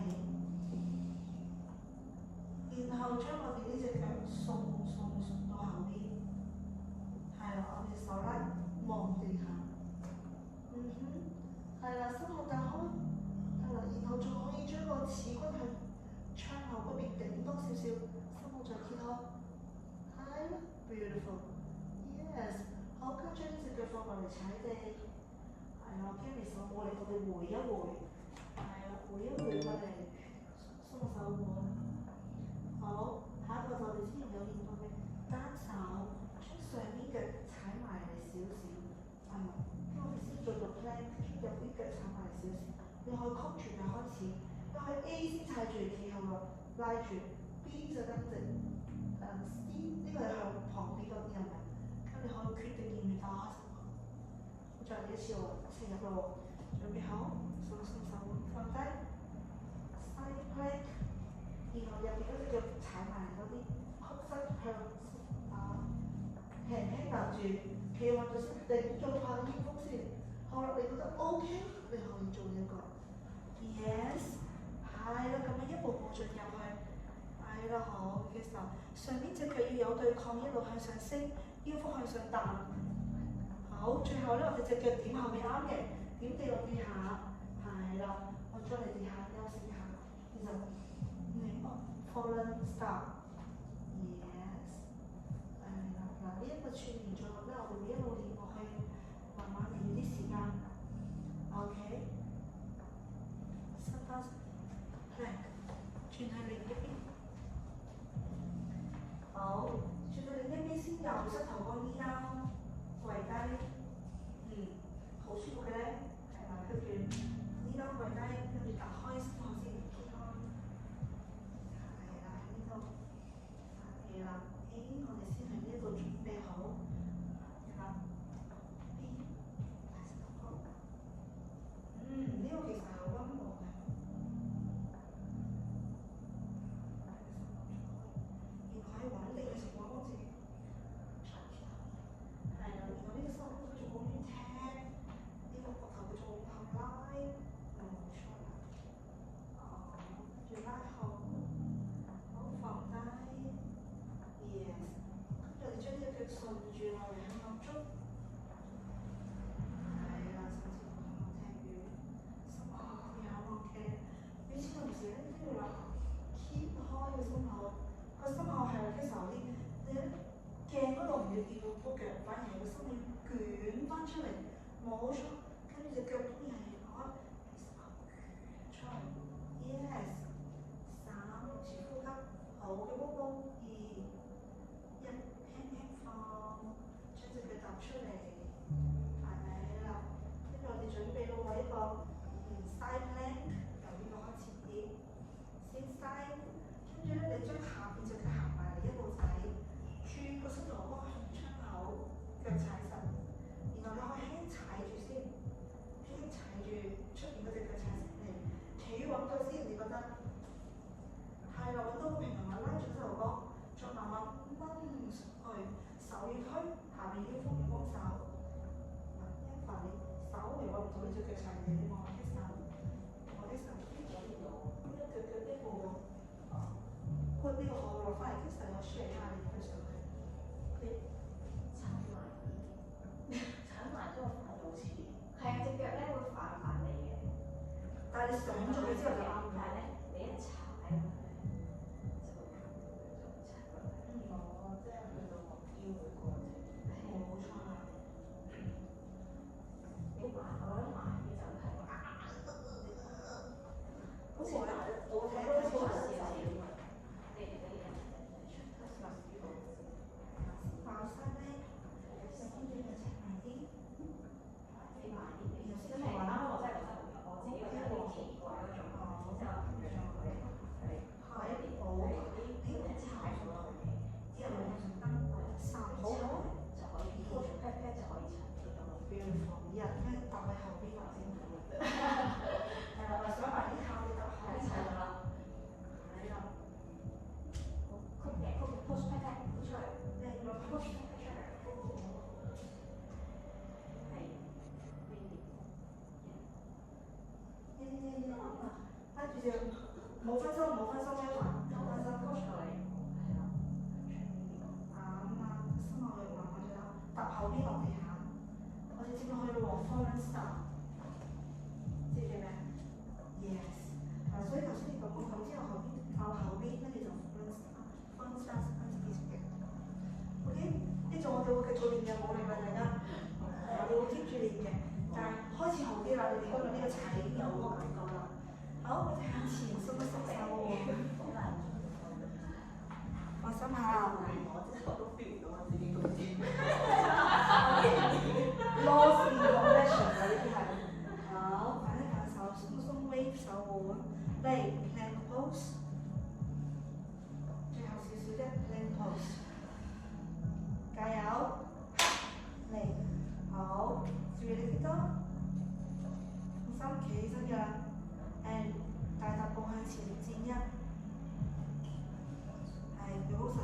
然後將我哋呢隻腳送到後邊。係啦，我哋手拉望地下，係啦，心口打開，係啦，然後仲可以將個恥骨向窗口嗰邊頂多少少，心口再揭開，係啦 ，beautiful，yes， 好，跟住呢隻腳放落嚟踩地，係啦，我驚你手冇力，我哋回一回，係啦，回一回過嚟，鬆手腕，好，下一個就我哋之前有練過嘅單手。上邊腳踩埋嚟少少，係咪？因為我哋先做到 plank，入邊腳踩埋嚟少少，你可以曲住腳開始，你可以 A 先踩住企後落，拉住 B 就跟直，C 呢個係向旁邊嗰啲係咪？咁你可以決定要唔要打開手。再嚟一次喎，一齊入咯喎，準備好，鬆手放低 ，side plank，然後入邊嗰隻腳踩埋嚟嗰啲，曲膝向輕輕搭住，企穩咗先，頂住下腰腹先。好啦，你覺得 OK， 你可以做一個 yes， 係啦，咁樣一步步進入去，係啦，好嘅時候，上邊隻腳要有對抗，一路向上升，腰腹向上彈。好，最後咧，我哋隻腳點後面啱嘅，點地落地下，係啦，我將你地下休息一下，然後fallen stop，yes。嗱，呢一個串連咗咧，我哋會一路練落去，慢慢嚟要啲時間。OK， 伸翻 plank， 轉去另一邊。好，轉到另一邊先，右膝頭哥依啱，跪低，好舒服嘅咧，係啦，跟住依啱跪低，跟住打開心口先，揭開，係啦，喺呢度，係啦。我哋先喺呢度準備好，係啦。B， 大膝頭哥。呢個其實係好溫和嘅。然後喺穩定嘅情況幫自己長期係啦，然後呢個手佢仲往遠踢，呢個膊頭佢仲往後拉，冇錯啦。跟住拉後，好放低 ，yes。跟住將呢隻腳順住落嚟向後捉，係啦，甚至乎向後踢遠，心口有冇嘅？於此同時咧，都要話 keep 開個心口，個心口係嘅時候啲，你咧鏡嗰度唔要掂到個腳，反而係個心要捲翻出嚟，冇錯，跟住隻腳都係攞，出嚟 ，yes， 3，保持呼吸，好嘅，波波2。輕輕放，將隻腳踏出嚟，係啦。跟住我哋準備到一個side plank， 由呢個開始跌，先 side， 跟住咧你將下邊隻腳行埋嚟一步仔，轉個膝頭哥向窗口，腳踩實，然後你可以輕輕踩住先，輕輕踩住出邊嗰隻腳踩實嚟，企穩咗先，你覺得？係啦，揾到個平衡啦，拉住膝頭哥。再慢慢掹上去，手要推，下面腰腹要幫手。一份手嚟我唔到你隻腳長嘅，你望我啲手，我啲手呢個呢度，呢一腳腳呢個，骨呢個後落翻嚟，其實我 share 下你佢上去，你踩埋啲，踩埋咗個反好似，係啊，隻腳咧會反你嘅。但係你上咗去之後就邊落地下，我哋接落去咯喎 fallen star， 知唔知咩 ？Yes， 所以頭先你講過後之後後邊跟住就 fallen star 跟住幾隻嘅。OK， 呢種我哋會繼續練嘅，冇理㗎大家，我哋會 keep 住練嘅，但係開始好啲啦，你哋覺得呢個踩已經有個感覺啦。好，我哋向前縮一縮手喎。放心下。我都 feel 到我自己嗰啲。Lost in connection 啊，呢啲係。好，反一反手，鬆鬆 wave 手喎。嚟 plank pose。最後少少啫 plank pose。加油！嚟，好，注意力啲多。放心，企起身㗎啦。and 大踏步向前戰一。係，舉好手。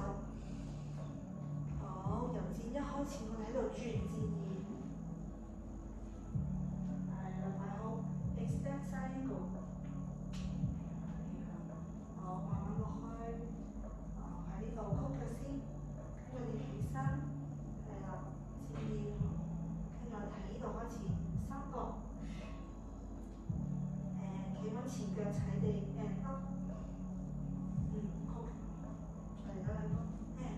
好，由戰一開始，我哋喺度轉戰二。係啦，擺好 extend side angle。好，慢慢落去。喺呢度曲腳先，跟住你起身。係啦，戰二。跟住我哋喺呢度開始三角。企穩前腳踩地 and up。曲。再嚟多兩個 and。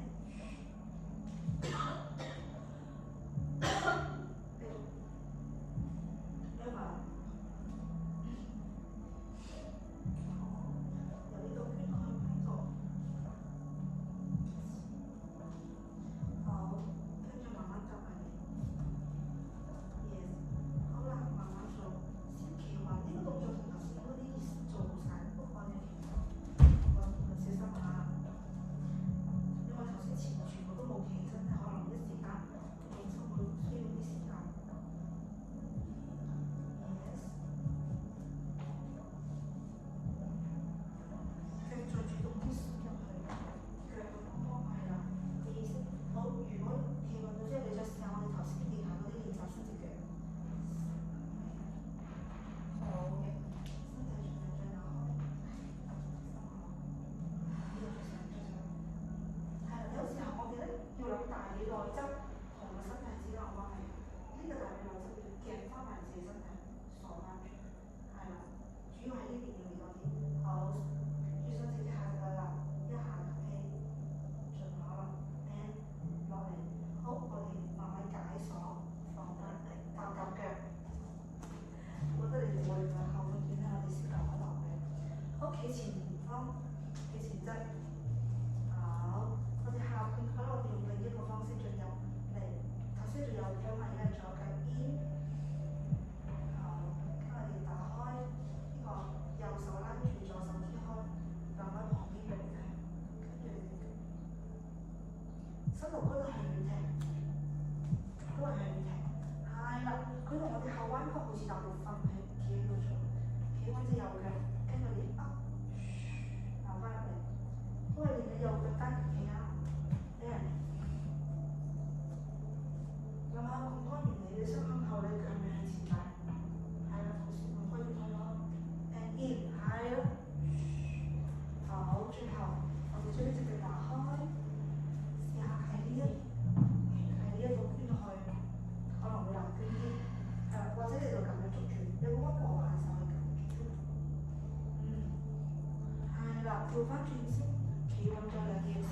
調翻轉先，企穩咗兩嘢先。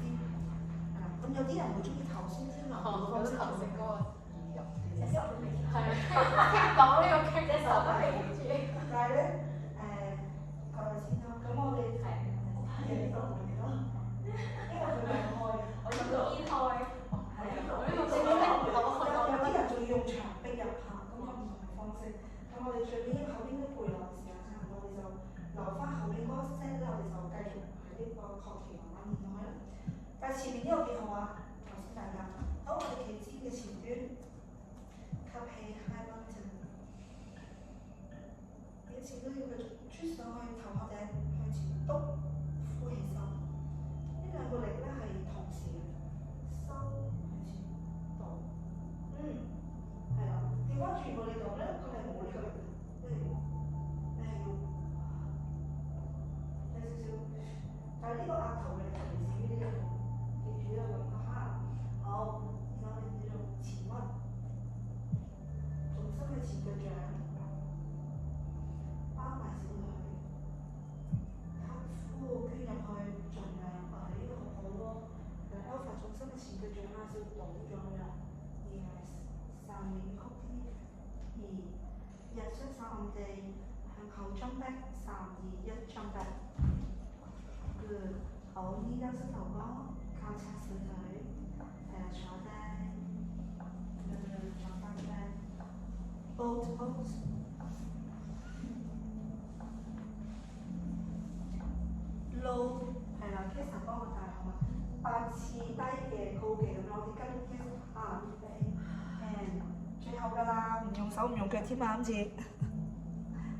咁有啲人會中意頭先先落嘅方式做。頭先嗰個移入啲。隻手都未。係。講呢個傾隻手都未住。但係咧，過來先咯。咁我哋係呢度嚟咯。因為佢兩開，我用到煙開。係啊。有啲人仲要用牆壁入下，咁有唔同嘅方式。咁我哋最尾後邊啲背落嘅時間差唔多，我哋就留翻後邊嗰 set 咧，我哋就繼續喺呢個學期慢慢練落去啦。但係前面呢個幾好啊，頭先大家。好，我哋企姿嘅前端，吸氣 high mountain， 你前都要繼續出上去，頭殼頂向前篤，呼氣收。呢兩個力咧係同時嘅，收向前篤。係啦，調翻轉個力度咧，佢係冇呢個力嘅，你係要。有少少，但係呢個額頭嘅力係嚟自於呢一個，記住呢個用個 heart 少倒咗啦，而係上面曲啲，而日出手暗地向後衝的3、2、1衝的。Good， 好，依家膝頭哥交叉小腿，坐低。轉翻嘅 boat pose。low 係啦 ，kiss 幫我大學8次低嘅高嘅咁樣，我哋跟 kiss and 最後㗎啦，唔用手唔用腳添啊，今次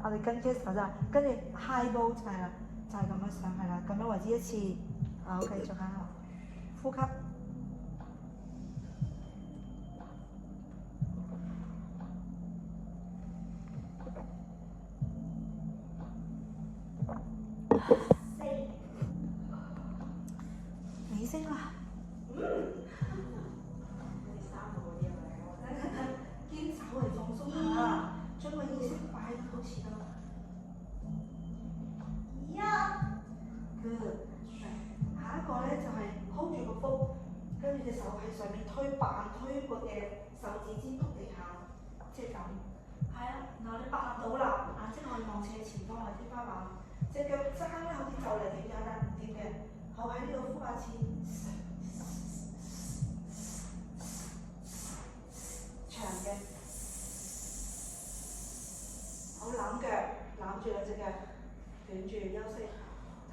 我哋跟 kiss 就跟住 high boat 係啦，就係咁樣上係啦，咁樣為之一次。好，繼續下，呼吸。尾聲啦，肩稍微放鬆下，將個意識擺到好似咁。Good， 下一個咧就係 hold 住個腹，跟住隻手喺上面扮推個嘅手指尖觸地下，即係咁。係啊，然後你扮到啦，眼睛可以望斜前方或者天花板，隻腳踭咧好似就嚟點咗啦，唔掂嘅，好喺呢度呼下次。長嘅，好攬腳，攬住兩隻腳，捲住休息，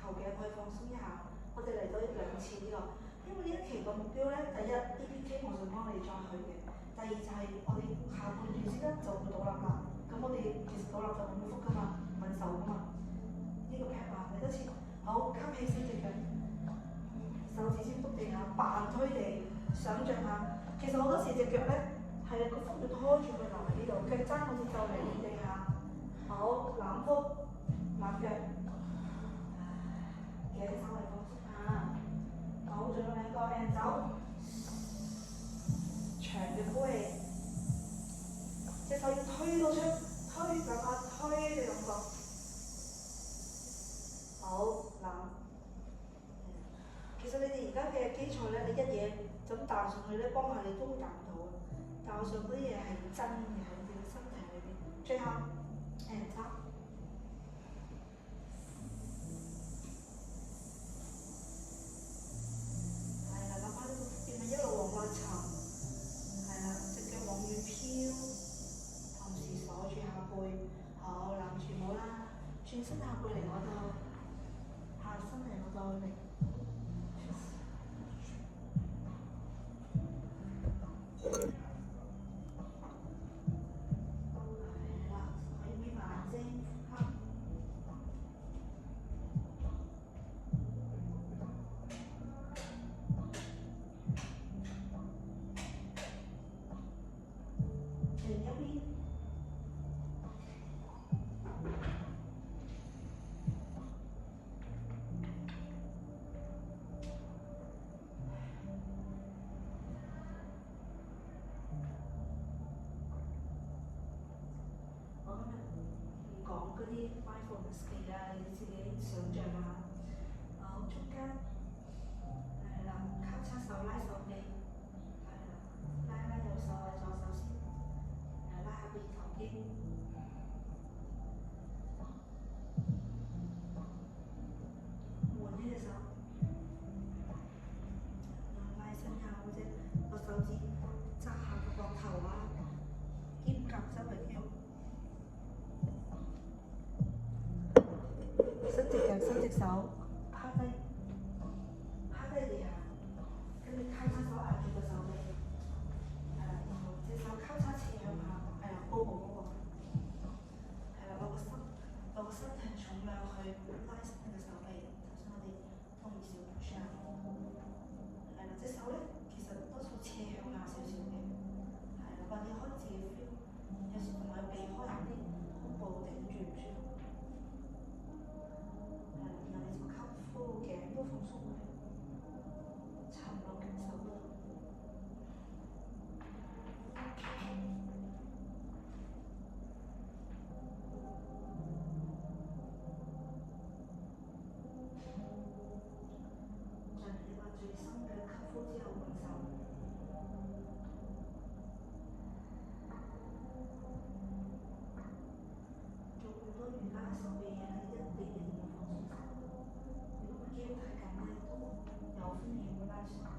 頭頸可以放鬆一下。我哋嚟到2次呢個，因為呢一期個目標咧，第一 APK 我想幫你再去嘅，第二就係我哋下半段先就會倒立啦。咁我哋其實倒立就會腹噶嘛，揾手噶嘛。呢個 pat 啊，嚟多次，好，吸氣伸隻腳，手指尖觸地下，扮推地，想像下，其實好多時隻腳咧。係啊，個腹要拖住佢留喺呢度，腳踭好似就嚟掂地下。好，攬腹，攬腳，頸稍微放鬆下。好，仲有2個，and 走，長嘅呼氣，隻手要推到出，推兩下推嘅感覺。好，攬。其實你哋而家嘅基礎咧，你一嘢就咁彈上去咧，幫下你都會彈唔到。但我上嗰啲嘢係真嘅，喺你嘅身體裏邊。最後，and 走，係啦，諗下呢個腹肌咪一路往內沉，係啦，隻腳往遠飄，同時鎖住下背，好，攬住冇啦，轉身下背嚟我度，下身嚟我度。嗰啲 mindfulness 嘅啊，你自己想像下。好，中間係啦，交叉手拉手臂，係啦，拉右手或左手先，拉下邊頭肩，換呢隻手，拉伸下嗰隻個手指揸下個膊頭啊，肩胛周圍喐。伸隻腳，伸隻手，趴低地下，跟住交叉手壓住個手臂，然後隻手交叉斜向下，bobo，係啦，攞個身體重量去拉伸你個手臂。頭先我哋通小步上，係啦，隻手咧其實多數斜向下少少嘅，係啦，或者可以自己 feel，有時同埋避開有啲胸部頂住唔舒服。然後你就係